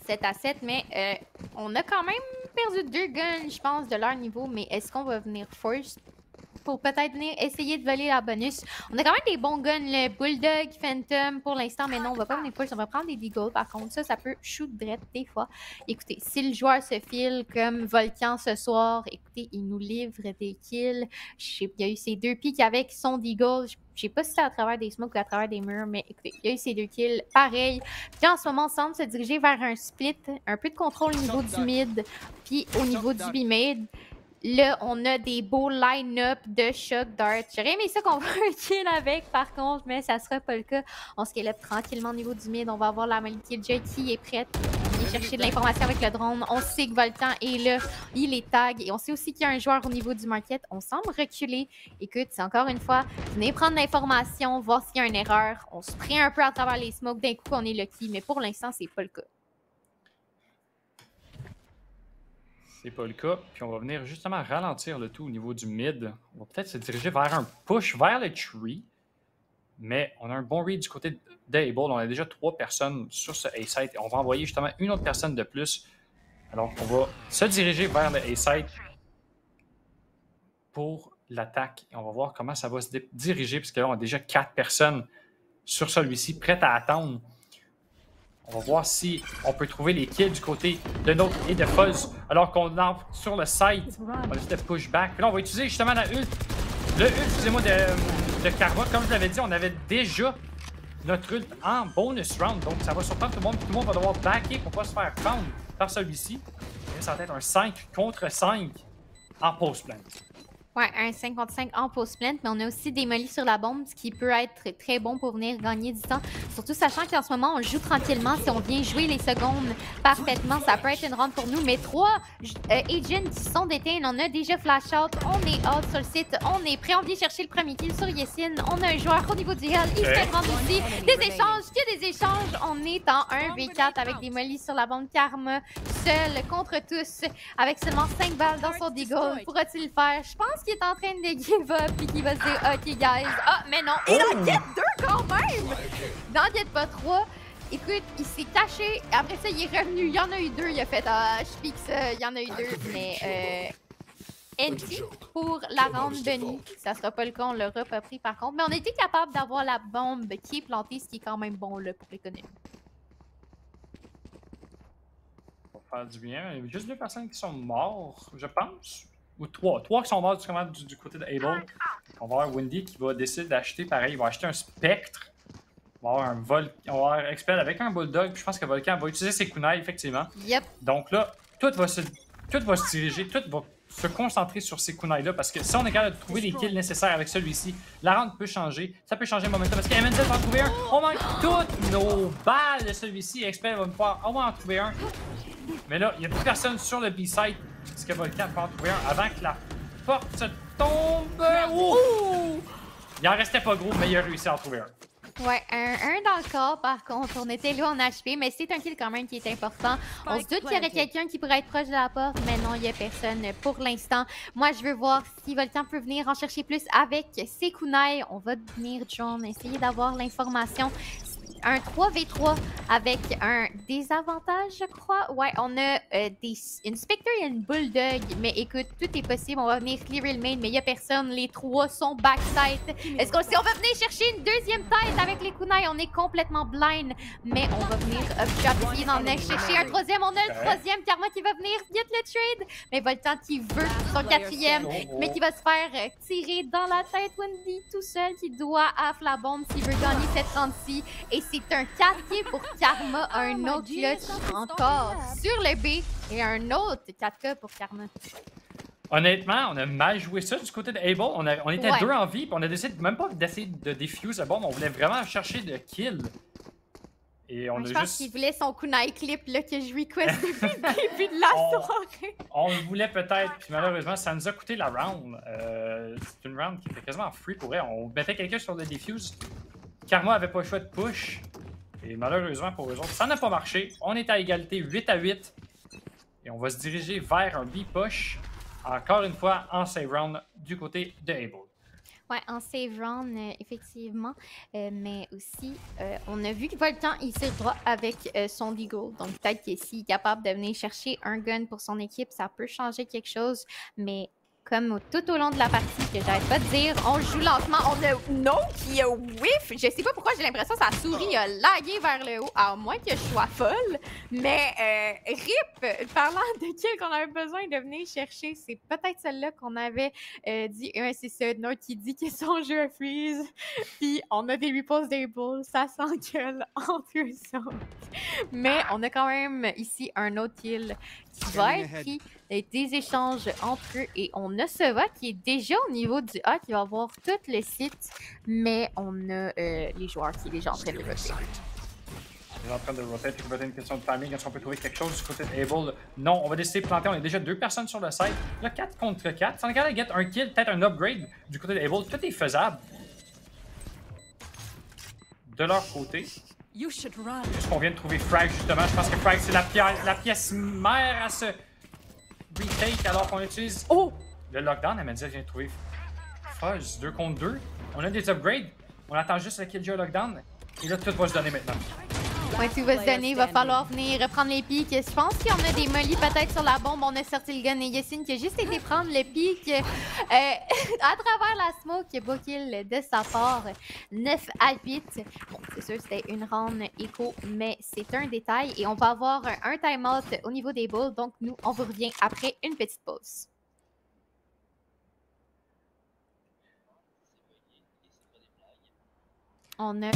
[SPEAKER 2] 7 à 7, mais on a quand même perdu 2 guns, je pense, de leur niveau. Mais est-ce qu'on va venir first pour peut-être venir essayer de voler la bonus? On a quand même des bons guns, le Bulldog, Phantom pour l'instant, mais non, on va pas venir first. On va prendre des Deagle par contre. Ça peut shoot direct des fois. Écoutez, si le joueur se file comme Volcan ce soir, écoutez, il nous livre des kills. Il y a eu ces 2 pics avec son Deagle. Je sais pas si c'est à travers des smokes ou à travers des murs, mais écoutez, il y a eu ces 2 kills. Pareil. Puis en ce moment, on semble se diriger vers un split, un peu de contrôle au niveau du mid, puis au niveau du B-mid. Là, on a des beaux line-up de Shock Dart. J'aurais aimé ça qu'on voit un kill avec, par contre, mais ça sera pas le cas. On scale up tranquillement au niveau du mid. On va avoir la molly Killjoy qui est prête. Il est chercher de l'information avec le drone. On sait que Volcan est là. Il est tag. Et on sait aussi qu'il y a un joueur au niveau du market. On semble reculer. Écoute, c'est encore une fois, venez prendre l'information, voir s'il y a une erreur. On se prie un peu à travers les smokes d'un coup qu'on est lucky, mais pour l'instant, c'est pas le cas.
[SPEAKER 1] C'est pas le cas. Puis on va venir justement ralentir le tout au niveau du mid. On va peut-être se diriger vers un push vers le tree. Mais on a un bon read du côté d'Able. On a déjà 3 personnes sur ce A-site. Et on va envoyer justement une autre personne de plus. Alors on va se diriger vers le A-site pour l'attaque. Et on va voir comment ça va se diriger. Puisque là, on a déjà 4 personnes sur celui-ci prêtes à attendre. On va voir si on peut trouver les kills du côté de Note et de Fuzz. Alors qu'on entre sur le site. On va juste pushback. Puis là, on va utiliser justement la ult. Le ult, excusez-moi, de Karma. Comme je l'avais dit, on avait déjà notre ult en bonus round. Donc ça va surprendre tout le monde. Tout le monde va devoir backer pour ne pas se faire prendre par celui-ci. Ça va être un 5 contre 5 en post-plan.
[SPEAKER 2] Ouais, un 5 contre 5 en post-plant, mais on a aussi démoli sur la bombe, ce qui peut être très bon pour venir gagner du temps. Surtout sachant qu'en ce moment, on joue tranquillement. Si on vient jouer les secondes parfaitement, ça peut être une rente pour nous. Mais 3 agents qui sont déteints, on a déjà flash out, on est out sur le site, on est prêt, on vient chercher le premier kill sur Yessine. On a un joueur au niveau du heal, il se fait prendre aussi. Des échanges, que des échanges. On est en 1v4 avec démoli sur la bombe Karma, seul contre tous, avec seulement 5 balles dans son deagle. Pourra-t-il le faire? Je pense qu'il est en train de give up et qu'il va se dire OK, guys. Ah, mais non, il en get 2 quand même! Il n'en get pas 3. Écoute, il s'est caché. Après ça, il est revenu. Il y en a eu 2. Il a fait je pique ça. Il y en a eu 2. Mais NT pour la round Bunny. Ça sera pas le cas. On l'aura pas pris par contre. Mais on a été capable d'avoir la bombe qui est plantée, ce qui est quand même bon là pour l'économie.
[SPEAKER 1] Ça va faire du bien. Il y a juste 2 personnes qui sont mortes, je pense. Ou 3. 3 qui sont morts du côté de Able. On va avoir Wendy qui va décider d'acheter pareil. Il va acheter un Spectre. On va avoir un on va avoir Expel avec un Bulldog. Puis je pense que Volcan va utiliser ses kunai, effectivement.
[SPEAKER 2] Yep.
[SPEAKER 1] Donc là, tout va se diriger, tout va se concentrer sur ces kunai-là. Parce que si on est capable de trouver les kills nécessaires avec celui-ci, la round peut changer. Ça peut changer le momentum. Parce qu'Emmanuel va en trouver un. On manque toutes nos balles de celui-ci. Expel va me pouvoir au moins en trouver un. Mais là, il n'y a plus personne sur le B-side. Est-ce que Volcan peut en trouver un avant que la porte se tombe? Ouh! Il en restait pas gros, mais il a réussi à en trouver un.
[SPEAKER 2] Ouais, un dans le corps, par contre. On était là en HP, mais c'est un kill quand même qui est important. On se doute qu'il y aurait quelqu'un qui pourrait être proche de la porte, mais non, il n'y a personne pour l'instant. Moi, je veux voir si Volcan peut venir en chercher plus avec ses kunai. On va venir, John, essayer d'avoir l'information. Un 3v3 avec un désavantage, je crois. Ouais, on a une Spectre et une Bulldog. Mais écoute, tout est possible. On va venir clearer le main, mais il n'y a personne. Les 3 sont backside. Est-ce qu'on si on va venir chercher une deuxième tête avec les kunai? On est complètement blind. Mais on va venir upshot, essayer d'en chercher un troisième. On a le troisième. Karma qui va venir get le trade. Mais Volcan qui veut son quatrième, mais qui va se faire tirer dans la tête. Wendy tout seul qui doit half la bombe s'il veut gagner cette round-ci. Et c'est un 4K pour Karma, un autre clutch encore sur le B et un autre 4K pour Karma.
[SPEAKER 1] Honnêtement, on a mal joué ça du côté de Able. On était 2 en vie, puis on a décidé même pas d'essayer de défuse la bombe. On voulait vraiment chercher de kill. Et on a
[SPEAKER 2] je
[SPEAKER 1] juste...
[SPEAKER 2] pense qu'il voulait son kunai clip là, que je request depuis le début de la soirée.
[SPEAKER 1] On le voulait peut-être, puis malheureusement, ça nous a coûté la round. C'est une round qui était quasiment free pour elle. On mettait quelqu'un sur le defuse. Karma avait pas le choix de push. Et malheureusement pour eux autres, ça n'a pas marché. On est à égalité 8-8. Et on va se diriger vers un B-push. Encore une fois, en save round du côté de Able.
[SPEAKER 2] Ouais, en save round, effectivement. Mais aussi, on a vu que Volcan, il s'est droit avec son Deagle. Donc peut-être que s'il est capable de venir chercher un gun pour son équipe, ça peut changer quelque chose. Mais comme tout au long de la partie, que j'arrête pas de dire, on joue lentement, on a No qui a whiff. Je sais pas pourquoi j'ai l'impression que sa souris a lagué vers le haut, à moins que je sois folle. Mais RIP, parlant de kill qu'on avait besoin de venir chercher, c'est peut-être celle-là qu'on avait dit. C'est ça, No qui dit que son jeu a freeze. Puis on a des repos d'Able, ça s'engueule entre eux autres. Mais on a quand même ici un autre kill qui va être pris. Des échanges entre eux et on a Sova qui est déjà au niveau du A qui va avoir tout le site, mais on a les joueurs qui est déjà en train de roter.
[SPEAKER 1] On est en train de roter, puis peut-être une question de timing. Est-ce qu'on peut trouver quelque chose du côté de Able? Non, on va décider de planter. On est déjà 2 personnes sur le site. Là, 4 contre 4. Si on est capable de get un kill, peut-être un upgrade du côté de Able, tout est faisable. De leur côté. Juste qu'on vient de trouver Frag, justement. Je pense que Frag, c'est la pièce mère à ce retake alors qu'on utilise le lockdown. Elle m'a dit qu'elle vient de trouver Fuzz 2 contre 2. On a des upgrades. On attend juste le Killjoy lockdown. Et là, tout va se donner maintenant.
[SPEAKER 2] Ouais, tout va se donner. Il va falloir venir reprendre les pics. Je pense qu'il y en a des mollies peut-être sur la bombe. On a sorti le gun et Yessine qui a juste été prendre le pic à travers la smoke. Beau kill de sa part. 9 à 8. Bon, c'est sûr c'était une round écho, mais c'est un détail. Et on va avoir un time-out au niveau des balls. Donc, nous, on vous revient après une petite pause. On a...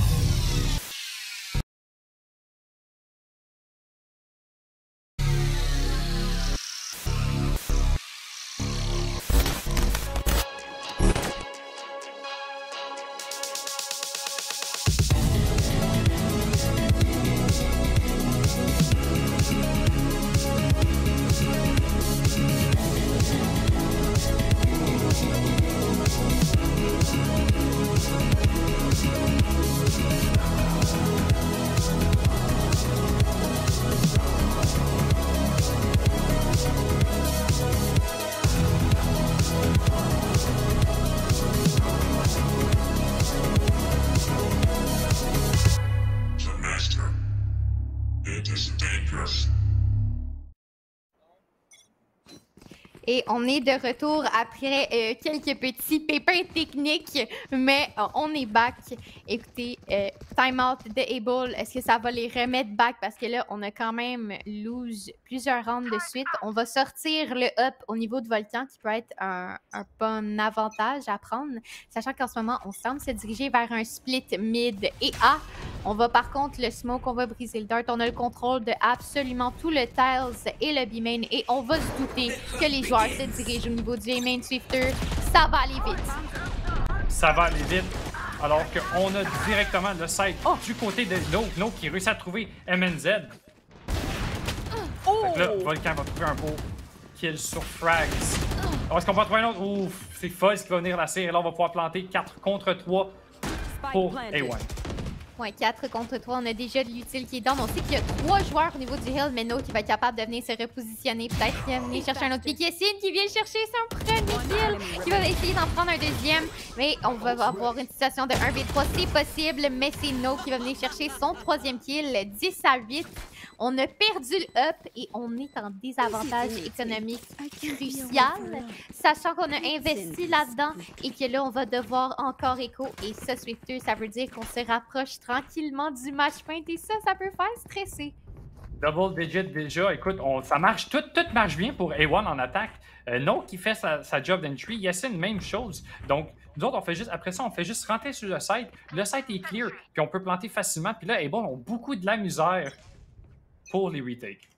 [SPEAKER 2] Et on est de retour après quelques petits pépins techniques, mais on est back. Écoutez, timeout de Able, est-ce que ça va les remettre back? Parce que là, on a quand même lose plusieurs rounds de suite. On va sortir le up au niveau de Volcan, qui peut être un bon avantage à prendre, sachant qu'en ce moment, on semble se diriger vers un split mid et A. On va par contre le smoke, on va briser le dirt. On a le contrôle de absolument tout le tiles et le B-main, et on va se douter que les joueurs se dirigent au niveau du A-main Swifter. Ça va aller vite.
[SPEAKER 1] Ça va aller vite. Alors qu'on a directement le site du côté de No qui réussit à trouver MNZ. Fait que là, Volcan va trouver un beau kill sur Frags. Alors, est-ce qu'on va trouver un autre? Ouf, c'est Fuzz qui va venir la série. Là, on va pouvoir planter 4 contre 3 pour A1.
[SPEAKER 2] Ouais, 4 contre 3, on a déjà de l'utile qui est down. On sait qu'il y a 3 joueurs au niveau du hill, mais No qui va être capable de venir se repositionner. Peut-être qu'il va venir chercher un autre pick. Yacine qui vient chercher son premier kill, qui va essayer d'en prendre un deuxième. Mais on va avoir une situation de 1v3, c'est possible, mais c'est No qui va venir chercher son troisième kill, 10-8. On a perdu le up et on est en désavantage économique crucial, sachant qu'on a investi là-dedans et que là, on va devoir encore écho. Et ça, Swifter, ça veut dire qu'on se rapproche tranquillement du match point et ça peut faire stresser.
[SPEAKER 1] Double digit déjà, écoute, ça marche, tout marche bien pour A1 en attaque. No qui fait sa job d'entry, Yacine, même chose. Donc, nous autres, après ça, on fait juste rentrer sur le site. Le site est clear, puis on peut planter facilement. Puis là, A1 ont beaucoup de la misère pour les retakes.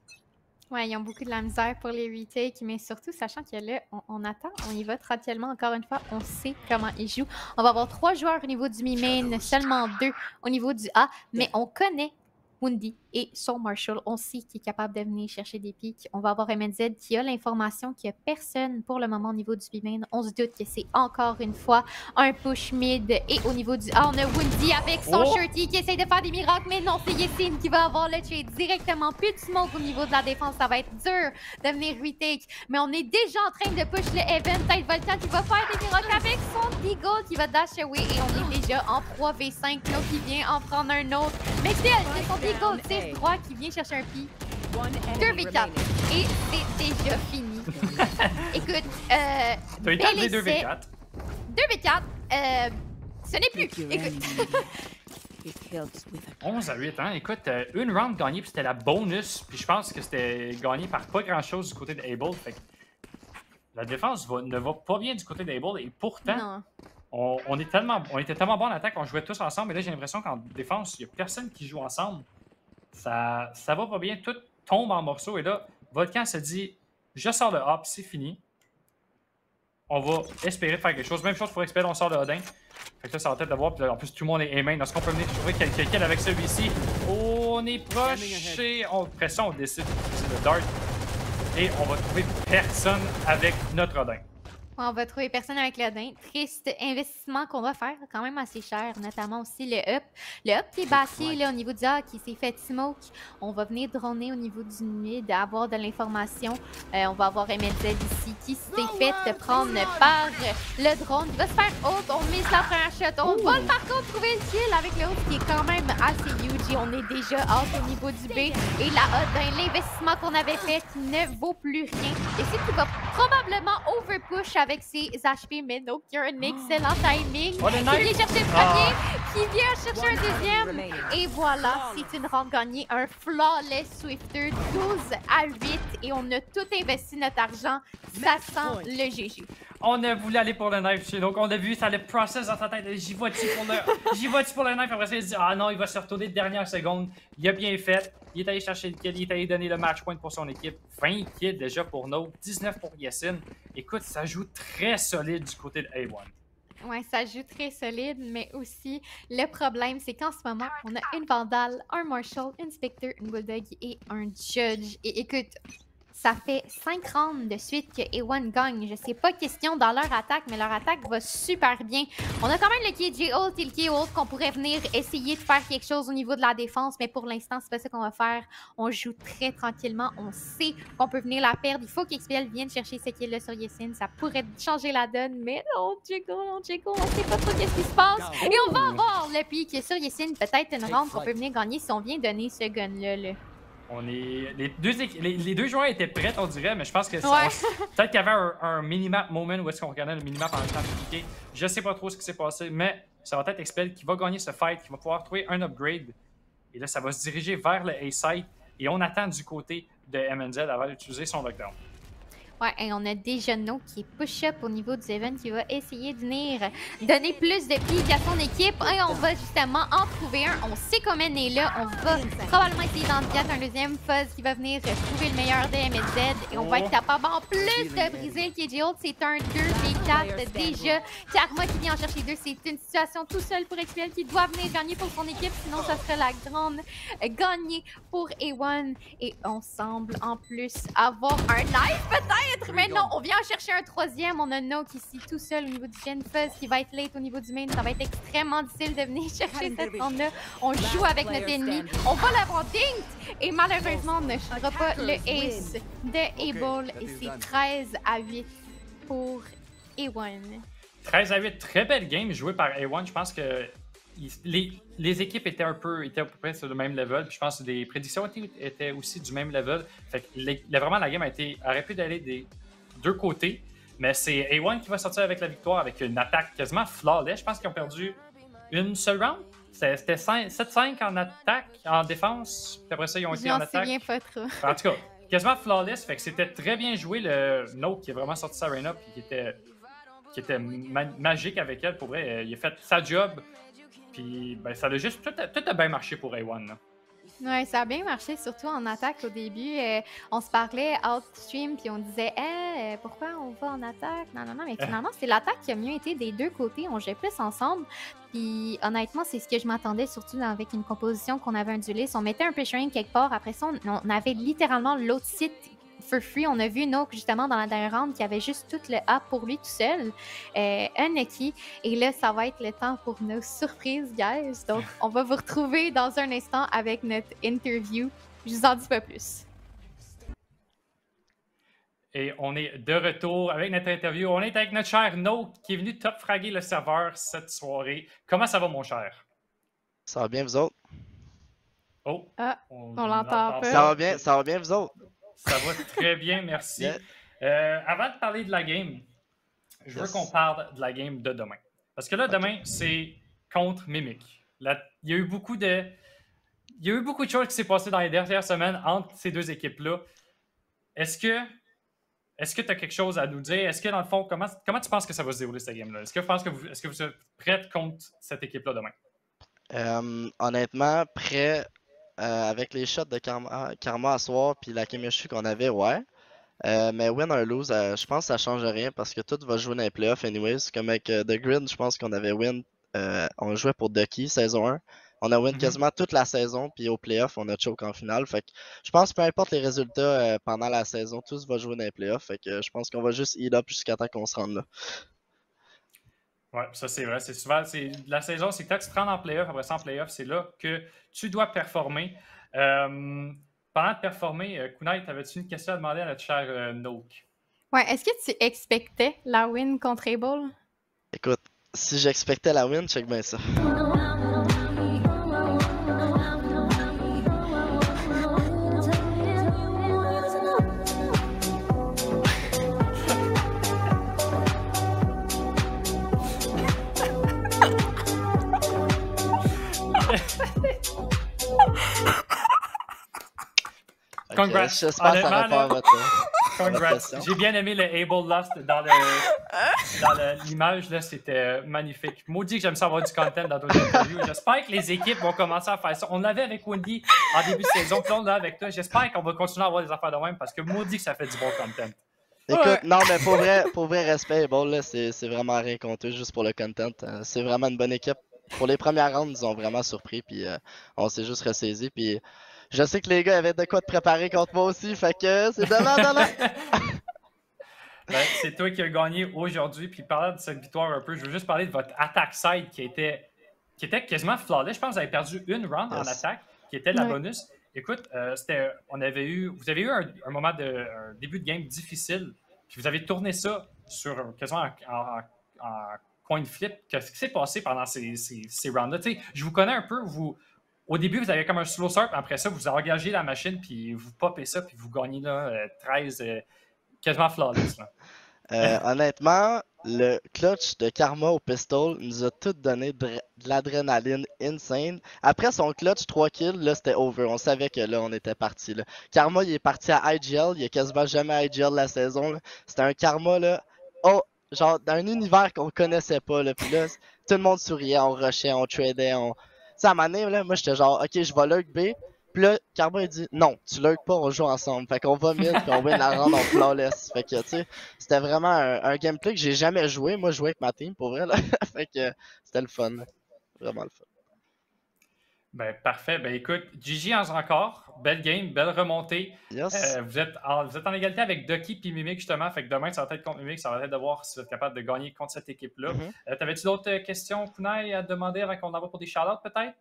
[SPEAKER 2] Ouais, ils ont beaucoup de la misère pour les retakes, mais surtout, sachant que là, on attend, on y va tranquillement. Encore une fois, on sait comment ils jouent. On va avoir 3 joueurs au niveau du mi-main, seulement 2 au niveau du A, mais on connaît Woundy et son Marshall. On sait qu'il est capable de venir chercher des pics. On va avoir MNZ qui a l'information qu'il n'y a personne pour le moment au niveau du B-main. On se doute que c'est encore une fois un push mid. Et au niveau du A, on a Woundy avec son shirty qui essaie de faire des miracles. Mais non, c'est Yacine qui va avoir le trade directement. Plus de smoke au niveau de la défense. Ça va être dur de venir retake. Mais on est déjà en train de push le Heaven. Peut-être Volcan qui va faire des miracles avec son Deagle qui va dash away. Et on est déjà en 3v5. No qui vient en prendre un autre. Mais c'est son Deagle tire droit qui vient chercher un pic. 2v4. Et c'est déjà fini. Écoute,
[SPEAKER 1] t'as été appelé 2v4.
[SPEAKER 2] 2v4, ce n'est plus. Écoute.
[SPEAKER 1] 11-8, hein? Écoute, une round gagnée, puis c'était la bonus. Puis je pense que c'était gagné par pas grand-chose du côté de Able. Fait que la défense ne va pas bien du côté d'Able. Et pourtant, on était tellement bon en attaque, on jouait tous ensemble. Et là, j'ai l'impression qu'en défense, il n'y a personne qui joue ensemble. Ça va pas bien, tout tombe en morceaux. Et là, Volcan se dit, je sors le hop, c'est fini. On va espérer faire quelque chose. Même chose pour Expel, on sort le Odin. Fait que là, ça va peut-être le voir. Puis là, en plus, tout le monde est main. Est-ce qu'on peut venir trouver quelqu'un avec celui-ci? On est proche. Et après ça, on décide d'utiliser le Dart. Et on va trouver personne avec notre Odin.
[SPEAKER 2] On va trouver personne avec le Odin. Triste investissement qu'on va faire, quand même assez cher, notamment aussi le up. Le up qui est backé là, au niveau du A, qui s'est fait smoke. On va venir droner au niveau du mid, avoir de l'information. On va avoir MNZ ici qui s'est fait prendre par le drone. Il va se faire haute, on mise la première shot. On va par contre trouver le kill avec l'autre qui est quand même assez huge. Et on est déjà out au niveau du B. Et la Odin, l'investissement qu'on avait fait ne vaut plus rien. Et c'est qu'il va probablement overpush avec ses HP, mais donc il y a un excellent timing. Qui vient chercher le premier, qui vient chercher un deuxième. Et voilà, c'est une round gagnée. Un flawless Swifter, 12-8. Et on a tout investi notre argent. Ça sent le GG.
[SPEAKER 1] On a voulu aller pour le knife, donc on a vu ça le process dans sa tête. J'y vais-tu pour le knife? Après ça, il se dit, ah non, il va se retourner de dernière seconde. Il a bien fait. Il est allé chercher le kill, il est allé donner le match point pour son équipe. 20 kills déjà pour No, 19 pour Yacine. Écoute, ça joue très solide du côté de A1.
[SPEAKER 2] Ouais, ça joue très solide, mais aussi, le problème, c'est qu'en ce moment, on a une Vandal, un Marshall, une Spectre, une Bulldog et un Judge. Et écoute, ça fait 5 rounds de suite que A1 gagne. Je sais pas question dans leur attaque, mais leur attaque va super bien. On a quand même le KJ ult et le K ult qu'on pourrait venir essayer de faire quelque chose au niveau de la défense, mais pour l'instant, c'est pas ça qu'on va faire. On joue très tranquillement. On sait qu'on peut venir la perdre. Il faut qu'XPL vienne chercher ce kill-là sur Yacine. Ça pourrait changer la donne, mais non, Jiggle, on sait pas trop qu'est-ce qui se passe. Et on va avoir le pic sur Yacine. Peut-être une round qu'on peut venir gagner si on vient donner ce gun-là.
[SPEAKER 1] Les deux joueurs étaient prêts, on dirait, mais je pense que peut-être qu'il y avait un minimap moment où est-ce qu'on regardait le minimap en train de cliquer. Je sais pas trop ce qui s'est passé, mais ça va être Expel qui va gagner ce fight, qui va pouvoir trouver un upgrade. Et là, ça va se diriger vers le A-site. Et on attend du côté de MNZ avant d'utiliser son lockdown.
[SPEAKER 2] Ouais, et on a déjà No qui est push-up au niveau du event qui va essayer de venir donner plus de piques à son équipe. Et on va justement en trouver un. On sait comment est là. On va probablement essayer d'en get un deuxième Fuzz qui va venir trouver le meilleur de MSZ. Et on va être capable en plus de briser le KJ Hold. C'est un 2v4 déjà. Karma qui vient en chercher 2. C'est une situation tout seul pour XPL qui doit venir gagner pour son équipe. Sinon, ça serait la grande gagnée pour A1. Et on semble en plus avoir un live peut-être. Mais non, on vient en chercher un troisième. On a Noak ici tout seul au niveau du Gen Fuzz qui va être late au niveau du main. Ça va être extrêmement difficile de venir chercher cette ronde-là. On joue avec notre ennemi. On va l'avoir dinked. Et malheureusement, on ne changera pas le ace de Able. Et c'est 13-8 pour A1.
[SPEAKER 1] 13-8, très belle game jouée par A1. Je pense que les équipes étaient à peu près sur le même level. Puis je pense que les prédictions étaient aussi du même level. Fait que vraiment, la game aurait pu aller des deux côtés. Mais c'est A1 qui va sortir avec la victoire avec une attaque quasiment flawless. Je pense qu'ils ont perdu une seule round. C'était 7-5 en attaque, en défense. Puis après ça, ils ont été en attaque. Bien pas trop. En tout cas, quasiment flawless. Fait que c'était très bien joué. Le Note qui a vraiment sorti sa Reina puis qui était magique avec elle. Pour vrai, il a fait sa job. Puis ben, ça a juste tout a bien marché pour A1. Là.
[SPEAKER 2] Ouais, ça a bien marché, surtout en attaque au début. On se parlait out-stream, puis on disait pourquoi on va en attaque? Non, mais finalement, c'est l'attaque qui a mieux été des deux côtés. On jouait plus ensemble. Puis honnêtement, c'est ce que je m'attendais, surtout avec une composition qu'on avait un dueliste. On mettait un pressuring quelque part. Après ça, on avait littéralement l'autre site for free. On a vu Noak justement dans la dernière round qui avait juste tout le A pour lui tout seul. Un Neki. Et là, ça va être le temps pour nos surprises, guys. Donc, on va vous retrouver dans un instant avec notre interview. Je vous en dis pas plus.
[SPEAKER 1] Et on est de retour avec notre interview. On est avec notre cher Noak qui est venu top fraguer le serveur cette soirée. Comment ça va, mon cher?
[SPEAKER 3] Ça va bien, vous autres?
[SPEAKER 1] Oh,
[SPEAKER 2] on l'entend pas.
[SPEAKER 3] Ça va bien, vous autres?
[SPEAKER 1] Ça va très bien, merci. Yeah. Avant de parler de la game, je veux qu'on parle de la game de demain. Parce que là, demain, c'est contre Mimic. Il y a eu beaucoup de choses qui s'est passées dans les dernières semaines entre ces deux équipes-là. Est-ce que tu as quelque chose à nous dire? Est-ce que, dans le fond, comment tu penses que ça va se dérouler, cette game-là? Est-ce que vous êtes prêts contre cette équipe-là demain?
[SPEAKER 3] Honnêtement, prêt. Avec les shots de Karma à soir puis la chemistry qu'on avait, ouais. Mais win or lose, je pense que ça change rien parce que tout va jouer dans les playoffs anyways. Comme avec The Grid, je pense qu'on avait win. On jouait pour Ducky, saison 1. On a win quasiment toute la saison, puis au playoff, on a choke en finale. Fait que je pense que peu importe les résultats pendant la saison, tout va jouer dans les playoffs. Fait que je pense qu'on va juste heal up jusqu'à temps qu'on se rende là.
[SPEAKER 1] Ouais, ça c'est vrai. C'est souvent, la saison, c'est quand tu te rends en playoff, après ça en playoff, c'est là que tu dois performer. Pendant de performer, Kunai, avais-tu une question à demander à notre cher Noak?
[SPEAKER 2] Ouais, est-ce que tu expectais la win contre Able?
[SPEAKER 3] Écoute, si j'expectais la win, check bien ça.
[SPEAKER 1] Congrats.
[SPEAKER 3] J'espère que ça répond à votre
[SPEAKER 1] Congrats. J'ai bien aimé le Able Lost dans l'image, là, c'était magnifique. Maudit que j'aime ça avoir du content dans d'autres interviews. J'espère que les équipes vont commencer à faire ça. On l'avait avec Wendy en début de saison, puis on l'a avec toi. J'espère qu'on va continuer à avoir des affaires de même parce que maudit que ça fait du bon content.
[SPEAKER 3] Écoute, non, mais pour vrai respect, Able, là, c'est vraiment rien contre eux, juste pour le content. C'est vraiment une bonne équipe. Pour les premières rounds, ils ont vraiment surpris, puis on s'est juste ressaisi, puis je sais que les gars avaient de quoi te préparer contre moi aussi, fait que c'est demain.
[SPEAKER 1] Ben, c'est toi qui as gagné aujourd'hui, puis parlant de cette victoire un peu, je veux juste parler de votre attack side qui était quasiment flawless. Je pense que vous avez perdu une round en attaque, qui était la bonus. Écoute, vous avez eu un moment un début de game difficile, puis vous avez tourné ça sur quasiment en coin flip. Qu'est-ce qui s'est passé pendant ces rounds-là? Je vous connais un peu, au début, vous avez comme un slow start, après ça, vous engagez la machine, puis vous popez ça, puis vous gagnez là, 13, quasiment flawless. Là.
[SPEAKER 3] Honnêtement, le clutch de Karma au pistol nous a tout donné de l'adrénaline insane. Après son clutch 3 kills, là c'était over. On savait que là on était parti. Là. Karma il est parti à IGL, il a quasiment jamais IGL la saison. C'était un Karma là, oh, genre d'un univers qu'on connaissait pas. Là. Puis là, tout le monde souriait, on rushait, on tradait, on. Tu sais, à ma name, là, moi j'étais genre ok je vais lurk B. Puis là, Karma il dit non, tu lurk pas, on joue ensemble. Fait qu'on va mid puis on win la round en flawless. Fait que tu sais, c'était vraiment un gameplay que j'ai jamais joué. Moi je jouais avec ma team pour vrai là. Fait que c'était le fun. Vraiment le fun.
[SPEAKER 1] Ben, parfait. Ben, écoute, GG encore. Belle game, belle remontée.
[SPEAKER 3] Yes.
[SPEAKER 1] Vous êtes en égalité avec Ducky et Mimic, justement. Fait que demain, ça va être contre Mimic. Ça va être de voir si vous êtes capable de gagner contre cette équipe-là. T'avais-tu d'autres questions, Kunai, à demander avant qu'on en va pour des shout-outs, peut-être?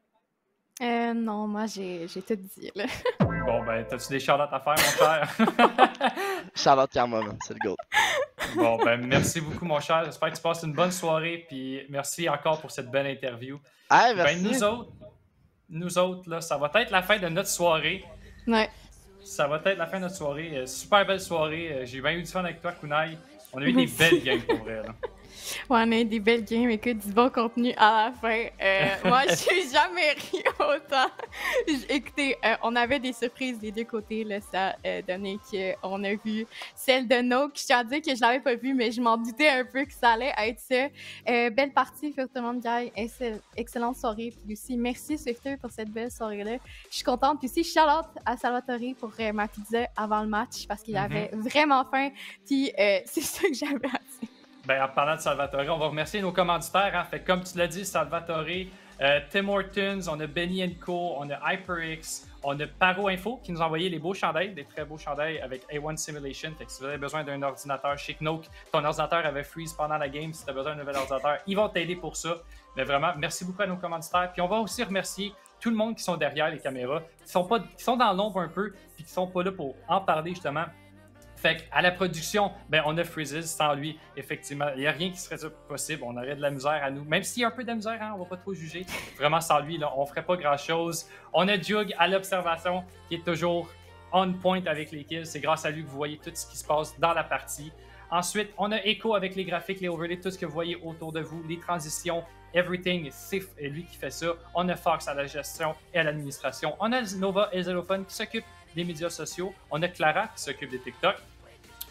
[SPEAKER 2] Non, moi, j'ai tout dit, là.
[SPEAKER 1] Bon, ben, t'as-tu des shout-outs à faire, mon cher?
[SPEAKER 3] Shout-out Karma, man. C'est le GOAT.
[SPEAKER 1] Bon, ben, merci beaucoup, mon cher. J'espère que tu passes une bonne soirée. Puis merci encore pour cette belle interview.
[SPEAKER 3] Hey, merci.
[SPEAKER 1] Ben, nous autres, là, ça va être la fin de notre soirée.
[SPEAKER 2] Ouais.
[SPEAKER 1] Ça va être la fin de notre soirée. Super belle soirée. J'ai bien eu du fun avec toi, Kunai. On a eu des belles games pour vrai. Là.
[SPEAKER 2] Ouais, on a eu des belles games, écoute, du bon contenu à la fin. Moi, j'ai jamais ri autant. Écoutez, on avait des surprises des deux côtés, là, ça donnait qu'on a vu celle de Noak. Je tiens à dire que je l'avais pas vue, mais je m'en doutais un peu que ça allait être ça. Belle partie, Firtement Guy, excellente soirée. Puis aussi, merci Swifter pour cette belle soirée-là. Je suis contente. Puis aussi, shout-out à Salvatore pour ma pizza avant le match, parce qu'il avait vraiment faim. Puis c'est ça que j'avais à dire.
[SPEAKER 1] Ben, en parlant de Salvatore, on va remercier nos commanditaires. Hein. Fait, comme tu l'as dit, Salvatore, Tim Hortons, on a Benny Co, on a HyperX, on a Paro Info qui nous a envoyé les beaux chandails, des très beaux chandails avec A1 Simulation. Fait que si vous avez besoin d'un ordinateur chez Knoke, ton ordinateur avait freeze pendant la game, si tu as besoin d'un nouvel ordinateur, ils vont t'aider pour ça. Mais vraiment, merci beaucoup à nos commanditaires. Puis on va aussi remercier tout le monde qui sont derrière les caméras, qui sont dans l'ombre un peu, puis qui sont pas là pour en parler justement. Fait qu'à la production, ben on a Freezes. Sans lui, effectivement, il n'y a rien qui serait possible. On aurait de la misère à nous. Même s'il y a un peu de misère, hein, on va pas trop juger. Vraiment, sans lui, là, on ferait pas grand-chose. On a Jug à l'observation, qui est toujours on point avec les kills. C'est grâce à lui que vous voyez tout ce qui se passe dans la partie. Ensuite, on a Echo avec les graphiques, les overlays, tout ce que vous voyez autour de vous, les transitions, everything, c'est lui qui fait ça. On a Fox à la gestion et à l'administration. On a Nova et Zellophone qui s'occupent des médias sociaux. On a Clara qui s'occupe des TikTok.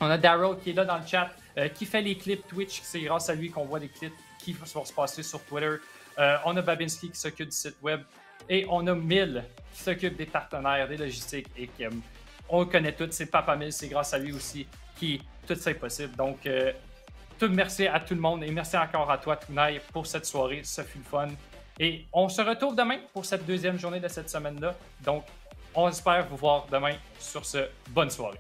[SPEAKER 1] On a Daryl qui est là dans le chat, qui fait les clips Twitch. C'est grâce à lui qu'on voit les clips qui vont se passer sur Twitter. On a Babinski qui s'occupe du site web. Et on a Mill qui s'occupe des partenaires, des logistiques. Et on le connaît tous, c'est Papa Mill. C'est grâce à lui aussi qui tout ça est possible. Donc, tout merci à tout le monde. Et merci encore à toi, Kunai, pour cette soirée. Ça fut le fun. Et on se retrouve demain pour cette deuxième journée de cette semaine-là. Donc, on espère vous voir demain sur ce. Bonne soirée.